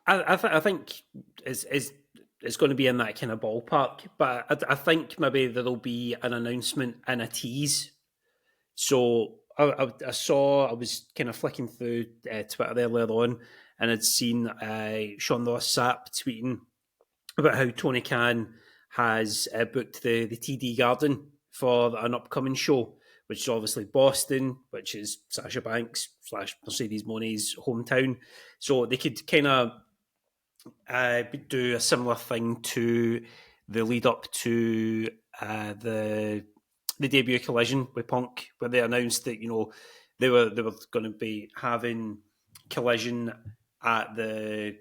I think it's going to be in that kind of ballpark, but I think maybe there'll be an announcement and a tease. So I was kind of flicking through Twitter earlier on, and I'd seen Sean Ross Sapp tweeting about how Tony Khan has booked the TD Garden for an upcoming show, which is obviously Boston, which is Sasha Banks / Mercedes Moné's hometown. So they could kind of do a similar thing to the lead up to the debut Collision with Punk, where they announced that they were going to be having Collision at the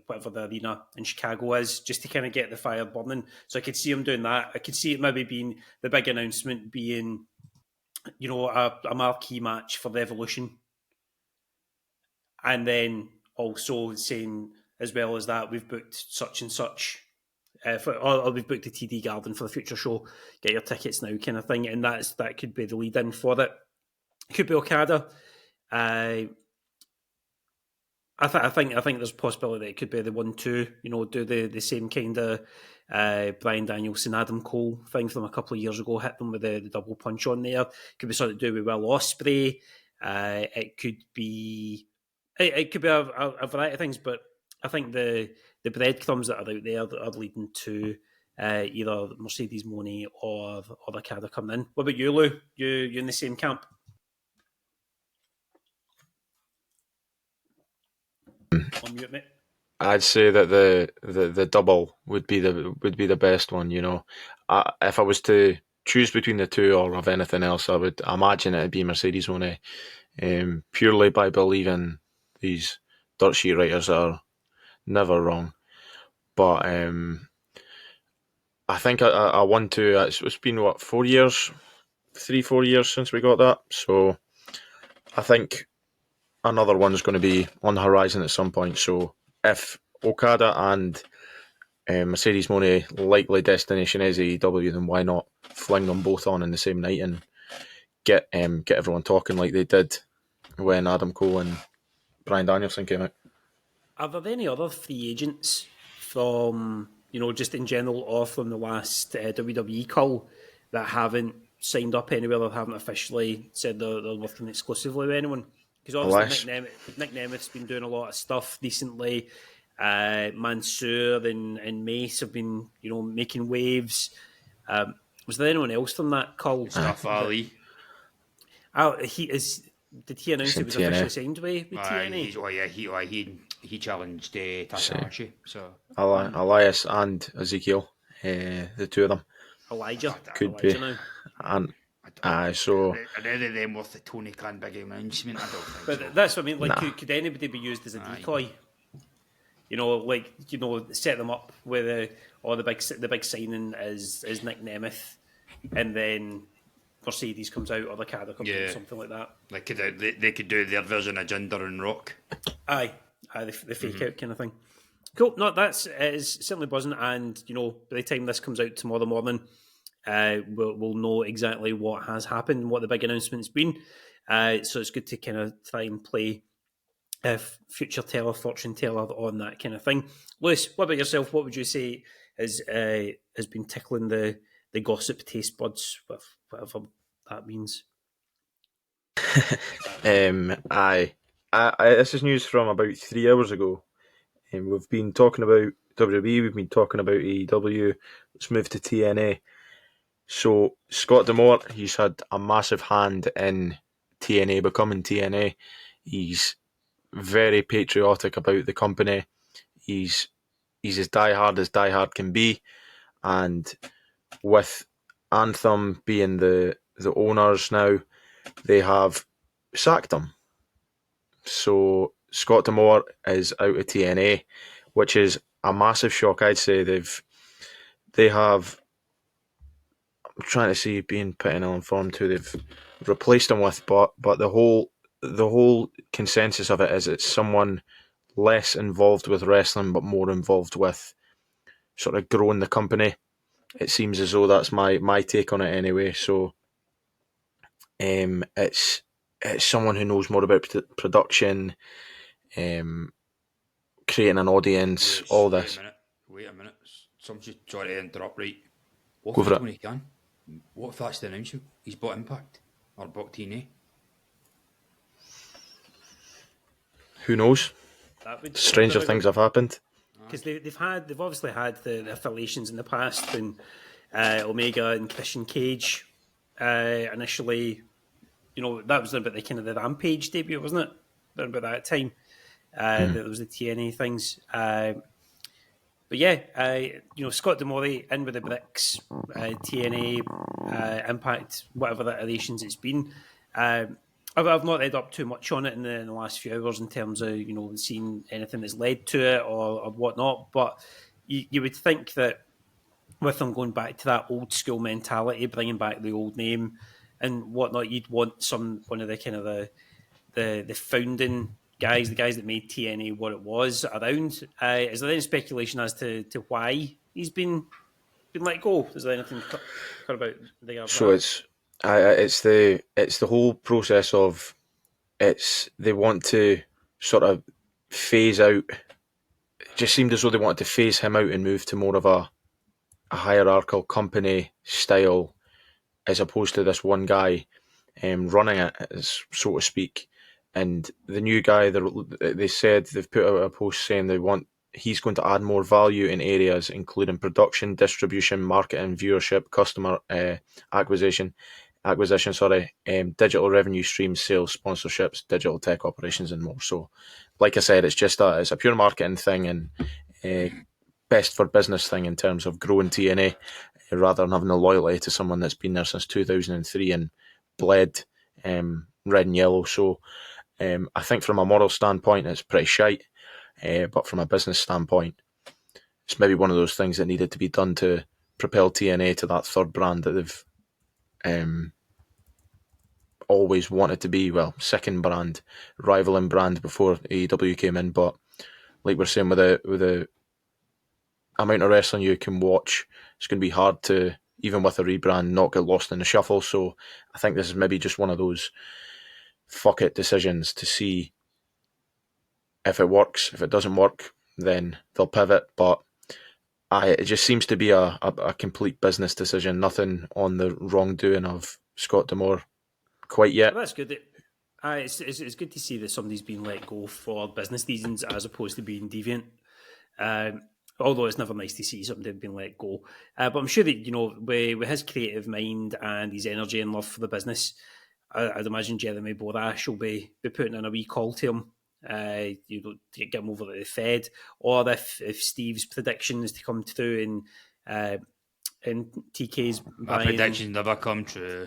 whatever the arena in Chicago is, just to kind of get the fire burning. So I could see them doing that. I could see it maybe being the big announcement being, a marquee match for the Evolution, and then also saying, as well as that, we've booked such and such, or we've booked the TD Garden for the future show. Get your tickets now, kind of thing. And that could be the lead in for it. It could be Okada. I think there's a possibility that it could be the 1-2. Do the same kind of Bryan Danielson, Adam Cole thing from a couple of years ago. Hit them with the double punch on there. Could be something to do with Will Ospreay. It could be. It could be a variety of things, but I think the breadcrumbs that are out there that are leading to either Mercedes Moné or Okada coming in. What about you, Lou? You in the same camp? On mute, mate. I'd say that the double would be the best one. If I was to choose between the two or of anything else, I would imagine it'd be Mercedes Moné, purely by believing these dirt sheet writers are never wrong. But I think a 1-2. It's been 4 years, 3-4 years since we got that. So I think another one's going to be on the horizon at some point. So if Okada and Mercedes Moné likely destination is AEW, then why not fling them both on in the same night and get everyone talking like they did when Adam Cole and Bryan Danielson came out. Are there any other free agents from, just in general or from the last WWE call that haven't signed up anywhere or haven't officially said they're working exclusively with anyone? Because obviously Nick Nemeth's been doing a lot of stuff recently. Mansoor and Mace have been, making waves. Was there anyone else from that call? Mustafa Ali. Did he announce he was officially signed with TNA? He challenged Takahashi. So Elias and Ezekiel, the two of them. Elijah could be. Now. And so are any of them worth the Tony Khan big announcement? I don't think but so. That's what I mean. Like, could anybody be used as a decoy? Set them up with the big signing is Nick Nemeth, and then Mercedes comes out or the car comes out, something like that. Like they could do their version of Jinder and Rock. Aye, the fake out kind of thing. Cool. No, is certainly buzzing, and by the time this comes out tomorrow morning, we'll know exactly what has happened and what the big announcement's been. So it's good to kind of try and play future teller, fortune teller on that kind of thing. Lewis, what about yourself? What would you say has been tickling the gossip taste buds, with whatever that means? This is news from about 3 hours ago. We've been talking about WWE, we've been talking about AEW. Let's move to TNA. So Scott D'Amore, he's had a massive hand in TNA becoming TNA. He's very patriotic about the company. He's as diehard can be, and with Anthem being the owners now, they have sacked him. So Scott D'Amore is out of TNA, which is a massive shock. I'd say they have. I'm trying to see being put in uninformed who they've replaced him with, but the whole consensus of it is it's someone less involved with wrestling but more involved with sort of growing the company. It seems as though that's my take on it anyway. So it's someone who knows more about production, creating an audience, all this. Wait a minute. Sorry to interrupt, right? Go for it. Tony Khan? What if that's the announcement? He's bought Impact or bought TNA? Who knows? Stranger things have happened. Because they've obviously had the affiliations in the past, and Omega and Christian Cage initially. That was about the kind of the Rampage debut, wasn't it? Around about that time. There was the TNA things. But yeah, Scott D'Amore in with the bricks, TNA, Impact, whatever the iterations it's been. I've not read up too much on it in the last few hours in terms of seeing anything that's led to it or whatnot. But you would think that with them going back to that old school mentality, bringing back the old name and whatnot, you'd want one of the kind of the founding guys, the guys that made TNA what it was around. Is there any speculation as to why he's been let go? Is there anything about the? So it's the whole process of they want to sort of phase out. It just seemed as though they wanted to phase him out and move to more of a hierarchical company style, as opposed to this one guy running it, so to speak. And the new guy, they said they've put out a post saying he's going to add more value in areas including production, distribution, marketing, viewership, customer acquisition, digital revenue streams, sales, sponsorships, digital tech operations, and more. So, like I said, it's a pure marketing thing and best for business thing in terms of growing TNA, rather than having a loyalty to someone that's been there since 2003 and bled red and yellow. So I think from a moral standpoint, it's pretty shite. But from a business standpoint, it's maybe one of those things that needed to be done to propel TNA to that third brand that they've always wanted to be. Well, second brand, rivaling brand before AEW came in. But like we're saying with the amount of wrestling you can watch, it's going to be hard to, even with a rebrand, not get lost in the shuffle. So I think this is maybe just one of those fuck it decisions to see if it works. If it doesn't work, then they'll pivot. But it just seems to be a complete business decision. Nothing on the wrongdoing of Scott D'Amore quite yet. Well, that's good. It's good to see that somebody's been let go for business reasons as opposed to being deviant. Although it's never nice to see somebody being let go. But I'm sure that, with his creative mind and his energy and love for the business, I'd imagine Jeremy Borash will be putting in a wee call to him, to get him over to the Fed, or if Steve's prediction is to come through and TK's My prediction never come true.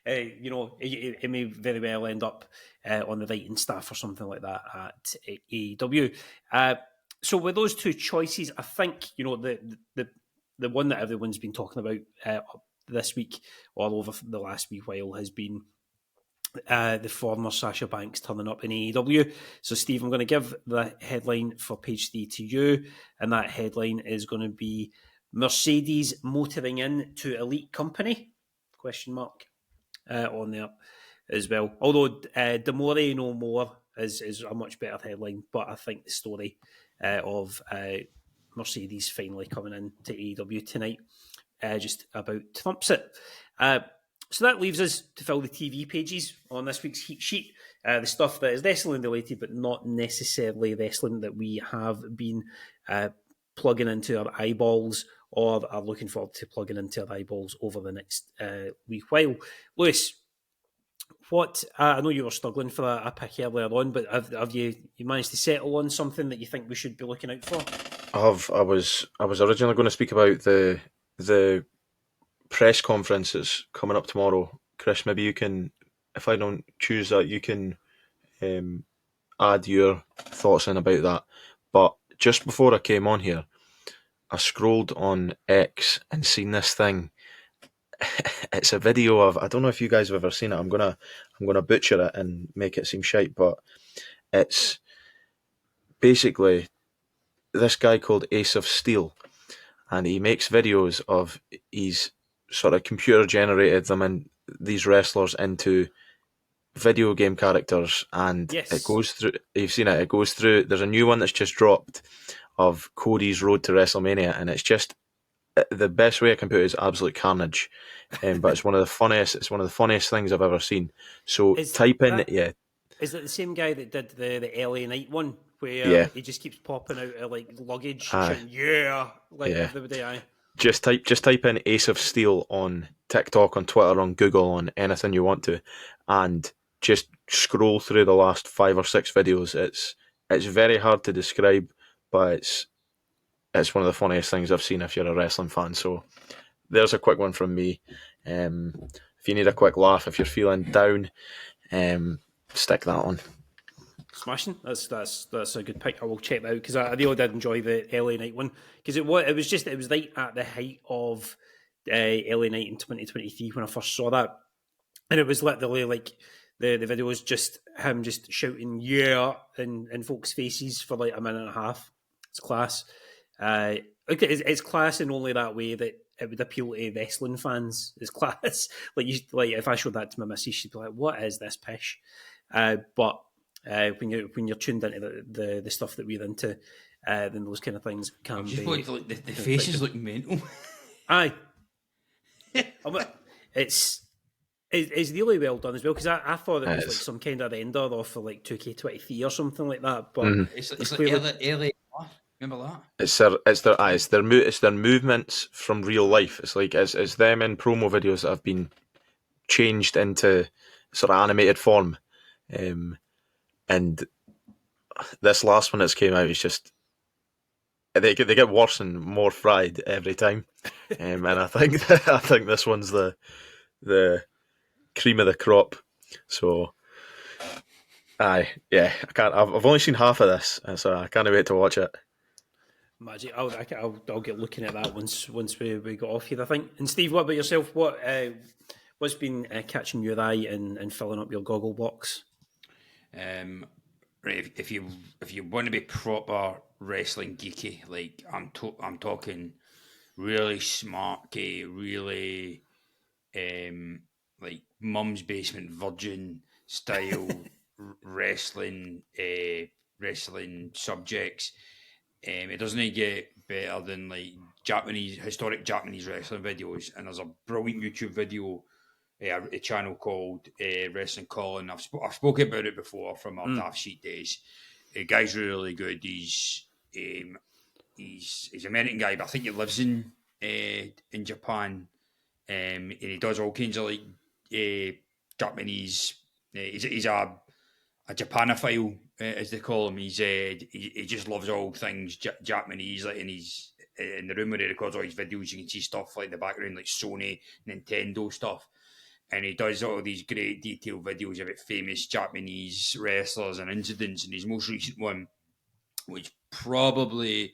It may very well end up on the writing staff or something like that at AEW. So with those two choices, I think the one that everyone's been talking about this week or over the last wee while has been the former Sasha Banks turning up in AEW. So Steve, I'm going to give the headline for page 3 to you, and that headline is going to be Mercedes motoring in to elite company? ? On there as well. Although D'Amore no more is a much better headline, but I think the story of Mercedes finally coming in to AEW tonight just about trumps it. So that leaves us to fill the TV pages on this week's heat sheet. The stuff that is wrestling related, but not necessarily wrestling that we have been plugging into our eyeballs or are looking forward to plugging into our eyeballs over the next wee while. Lewis, what I know you were struggling for a pick earlier on, but have you managed to settle on something that you think we should be looking out for? I was originally going to speak about the press conferences coming up tomorrow. Kris, maybe you can, if I don't choose that, you can add your thoughts in about that. But just before I came on here, I scrolled on X and seen this thing. It's a video of, I don't know if you guys have ever seen it. I'm gonna butcher it and make it seem shite, but it's basically this guy called Ace of Steel, and he makes videos of he's sort of computer generated them and these wrestlers into video game characters, and Yes. It goes through. You've seen it. It goes through. There's a new one that's just dropped of Cody's road to WrestleMania, and it's just the best way I can put it is absolute carnage. But it's one of the funniest. It's one of the funniest things I've ever seen. So type in, yeah. Is it the same guy that did the LA Night one where he just keeps popping out of like luggage, shouting, everybody? Aye. Just type in Ace of Steel on TikTok, on Twitter, on Google, on anything you want to, and just scroll through the last 5 or 6 videos. It's very hard to describe, but it's one of the funniest things I've seen if you're a wrestling fan. So there's a quick one from me. If you need a quick laugh, if you're feeling down, stick that on. Smashing. That's a good pick. I will check that out because I really did enjoy the LA Night one because it was right at the height of LA Night in 2023 when I first saw that, and it was literally like the video was just him just shouting in folks' faces for like a minute and a half. It's class. It's class in only that way that it would appeal to wrestling fans. It's class. like if I showed that to my missus, she'd be like, "What is this pish?" But when you're tuned into the stuff that we're into, then those kind of things can be. Like the faces look mental. Aye, it's really well done as well because I thought it was like some kind of render off for like 2K23 or something like that. But it's like early. Remember that? It's their movements from real life. It's like it's them in promo videos that have been changed into sort of animated form. And this last one that's came out is just they get worse and more fried every time. And I think this one's the cream of the crop. So I can't. I've only seen half of this, so I can't wait to watch it. Magic. I'll get looking at that once we got off here, I think. And Steve, what about yourself? What's been catching your eye and filling up your goggle box? Right, if you want to be proper wrestling geeky, like I'm talking really smarky, really like Mum's Basement Virgin style wrestling wrestling subjects. It doesn't get better than like historic Japanese wrestling videos, and there's a brilliant YouTube video, a channel called Wrestling Colin. I've spoken about it before from our Daft Sheet days. The guy's really good. Um, he's an American guy, but I think he lives in Japan, and he does all kinds of like Japanese. He's a Japanophile, as they call him. He just loves all things Japanese. Like, and he's in the room where he records all his videos. You can see stuff like in the background, like Sony, Nintendo stuff. And he does all these great detailed videos about famous Japanese wrestlers and incidents. And his most recent one, which probably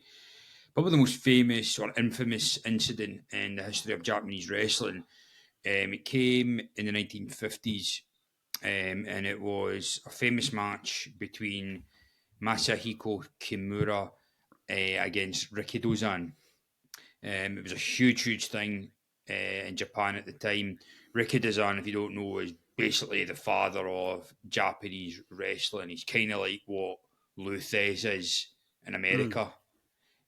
the most famous or infamous incident in the history of Japanese wrestling. It came in the 1950s, and it was a famous match between Masahiko Kimura against Rikidozan. It was a huge thing in Japan at the time. Rikidozan, if you don't know, is basically the father of Japanese wrestling. He's kind of like what Luthez is in America.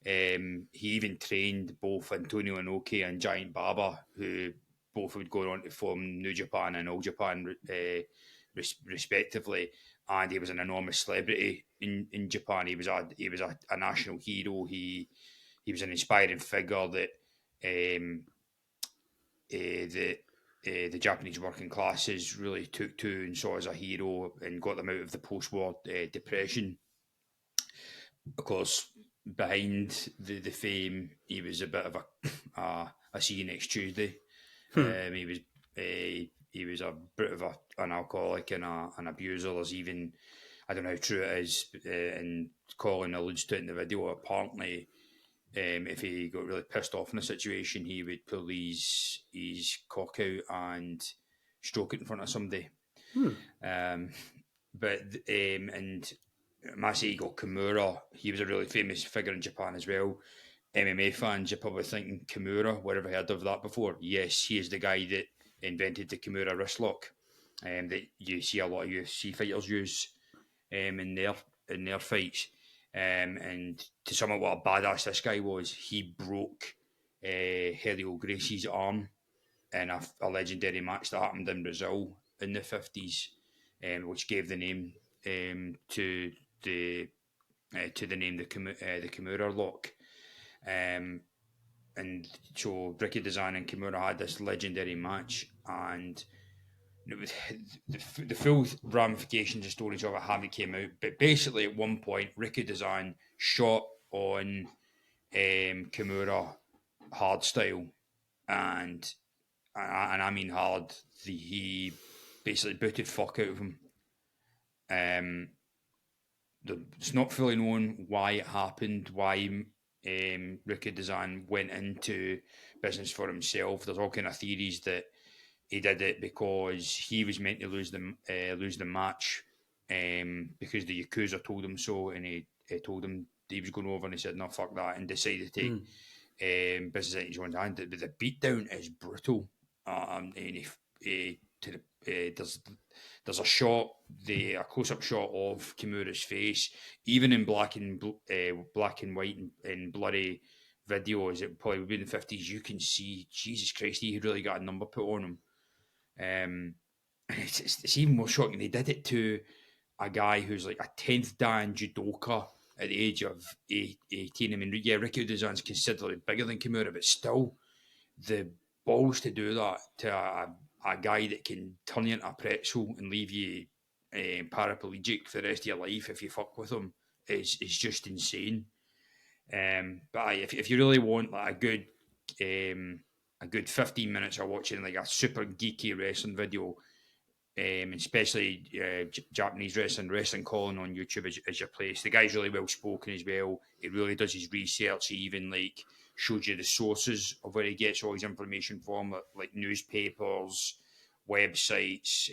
He even trained both Antonio Inoki and Giant Baba, who both would go on to form New Japan and All Japan, respectively. And he was an enormous celebrity in Japan. He was a national hero. He was an inspiring figure that the Japanese working classes really took to and saw as a hero and got them out of the post-war depression. Of course, behind the fame, he was a bit of a see you next Tuesday. He was a bit of an alcoholic and an abuser. There's even, I don't know how true it is, and Colin alludes to it in the video. Apparently, if he got really pissed off in a situation, he would pull his cock out and stroke it in front of somebody. And Masahiko Kimura, he was a really famous figure in Japan as well. MMA fans, you're probably thinking Kimura, whatever heard of that before? Yes, he is the guy that invented the Kimura wrist lock, that you see a lot of UFC fighters use in their fights. And to sum up what a badass this guy was, he broke Helio Gracie's arm in a legendary match that happened in Brazil in the 50s, which gave the name to the name the Kimura lock. And so Rikidozan and Kimura had this legendary match, and the full ramifications and stories of it haven't came out. But basically, at one point, Rikidozan shot on Kimura hard style, and I mean hard. He basically booted fuck out of him. It's not fully known why it happened, why Rikidozan went into business for himself. There's all kind of theories that he did it because he was meant to lose the match because the Yakuza told him so, and he told him he was going over, and he said, no, fuck that, and decided to take business into his own hand. But the beatdown is brutal. And there's a shot, a close-up shot of Kimura's face, even in black and white and blurry videos. It probably would be in the 50s. You can see, Jesus Christ, he really got a number put on him. It's even more shocking. They did it to a guy who's like a 10th Dan judoka at the age of 18. I mean, yeah, Rikidozan's considerably bigger than Kimura, but still, the balls to do that to a guy that can turn you into a pretzel and leave you paraplegic for the rest of your life if you fuck with him is just insane. But if you really want like a good 15 minutes of watching like a super geeky wrestling video, especially Japanese wrestling Colin on YouTube is your place. The guy's really well spoken as well. He really does his research. He even like shows you the sources of where he gets all his information from, like newspapers, websites,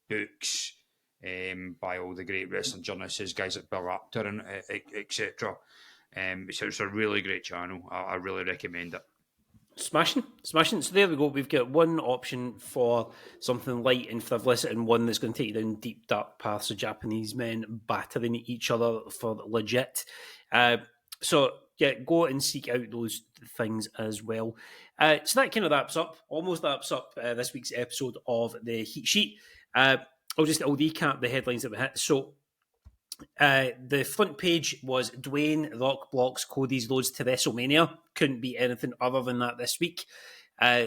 books, by all the great wrestling journalists, guys like Bill Apter and etc. So it's a really great channel. I really recommend it. Smashing. So there we go. We've got one option for something light and frivolous, and one that's going to take you down deep, dark paths of Japanese men battering each other for legit. So yeah, go and seek out those things as well. So that kind of almost wraps up this week's episode of the Heat Sheet. I'll recap the headlines that we hit. So the front page was Dwayne, RockBlocks, Cody's Rhodes to WrestleMania. Couldn't be anything other than that this week.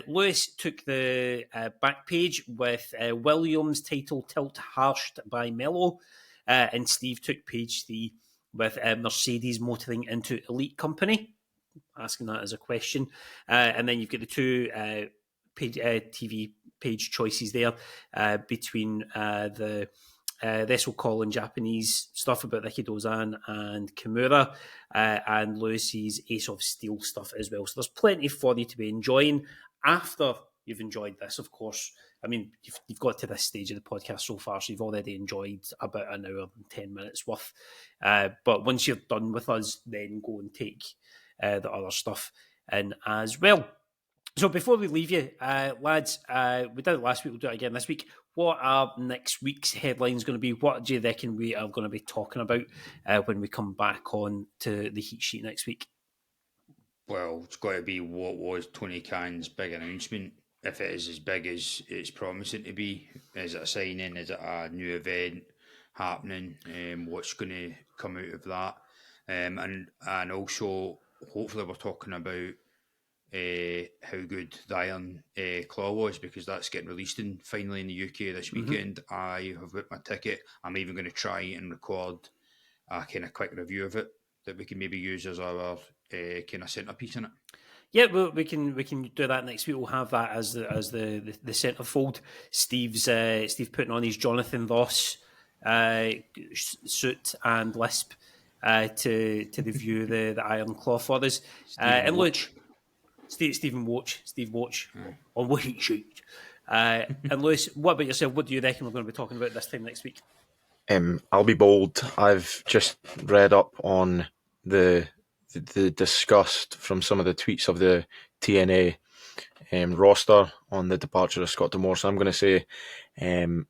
Lewis took the back page with Williams' title tilt harshed by Melo. And Steve took page 3 with Mercedes motoring into Elite Company. Asking that as a question. And then you've got the two TV page choices there between the Wrestle Call in Japanese stuff about Ricky Dozan and Kimura, and Lewis's Ace of Steel stuff as well. So there's plenty for you to be enjoying after you've enjoyed this, of course. I mean, you've got to this stage of the podcast so far, so you've already enjoyed about an hour and 10 minutes worth. But once you're done with us, then go and take the other stuff in as well. So before we leave you, lads, we did it last week, we'll do it again this week. What are next week's headlines going to be? What do you reckon we are going to be talking about when we come back on to the Heat Sheet next week? Well, it's got to be what was Tony Khan's big announcement. If it is as big as it's promising to be, is it a signing? Is it a new event happening? What's going to come out of that? And also, hopefully, we're talking about how good the Iron Claw was, because that's getting released finally in the UK this weekend. I have booked my ticket. I'm even going to try and record a kind of quick review of it that we can maybe use as our kind of centrepiece in it. Yeah, well, we can do that next week. We'll have that as the centrefold. Steve putting on his Jonathan Ross suit and lisp to review the Iron Claw for us. And look, Steve Watch on the Heat Sheet. And Lewis, what about yourself? What do you reckon we're going to be talking about this time next week? I'll be bold. I've just read up on the disgust from some of the tweets of the TNA roster on the departure of Scott D'Amore. So I'm going to say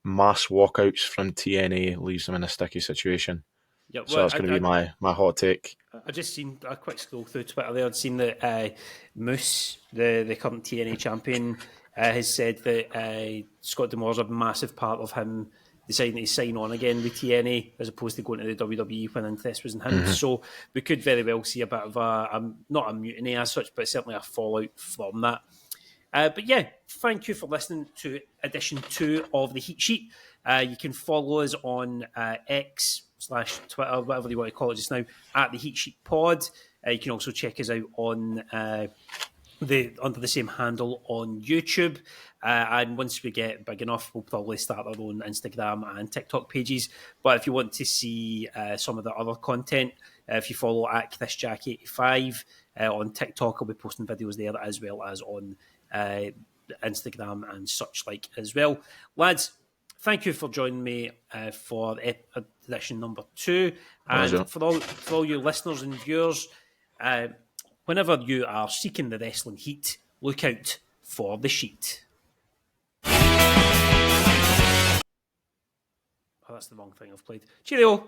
mass walkouts from TNA leaves them in a sticky situation. Yep, so that's going to be my hot take. I just seen a quick scroll through Twitter there. I'd seen that Moose, the current TNA champion, has said that Scott D'Amore's a massive part of him deciding to sign on again with TNA as opposed to going to the WWE when interest was in him. Mm-hmm. So we could very well see a bit of not a mutiny as such, but certainly a fallout from that. But yeah, thank you for listening to edition 2 of the Heat Sheet. You can follow us on X/Twitter, whatever you want to call it just now, at the Heat Sheet Pod. You can also check us out on under the same handle on YouTube. And once we get big enough, we'll probably start our own Instagram and TikTok pages. But if you want to see some of the other content, if you follow at ChrisJack85 on TikTok, I'll be posting videos there as well as on Instagram and such like as well. Lads, thank you for joining me for edition number 2. And for all you listeners and viewers, whenever you are seeking the wrestling heat, look out for the sheet. Oh, that's the wrong thing I've played. Cheerio!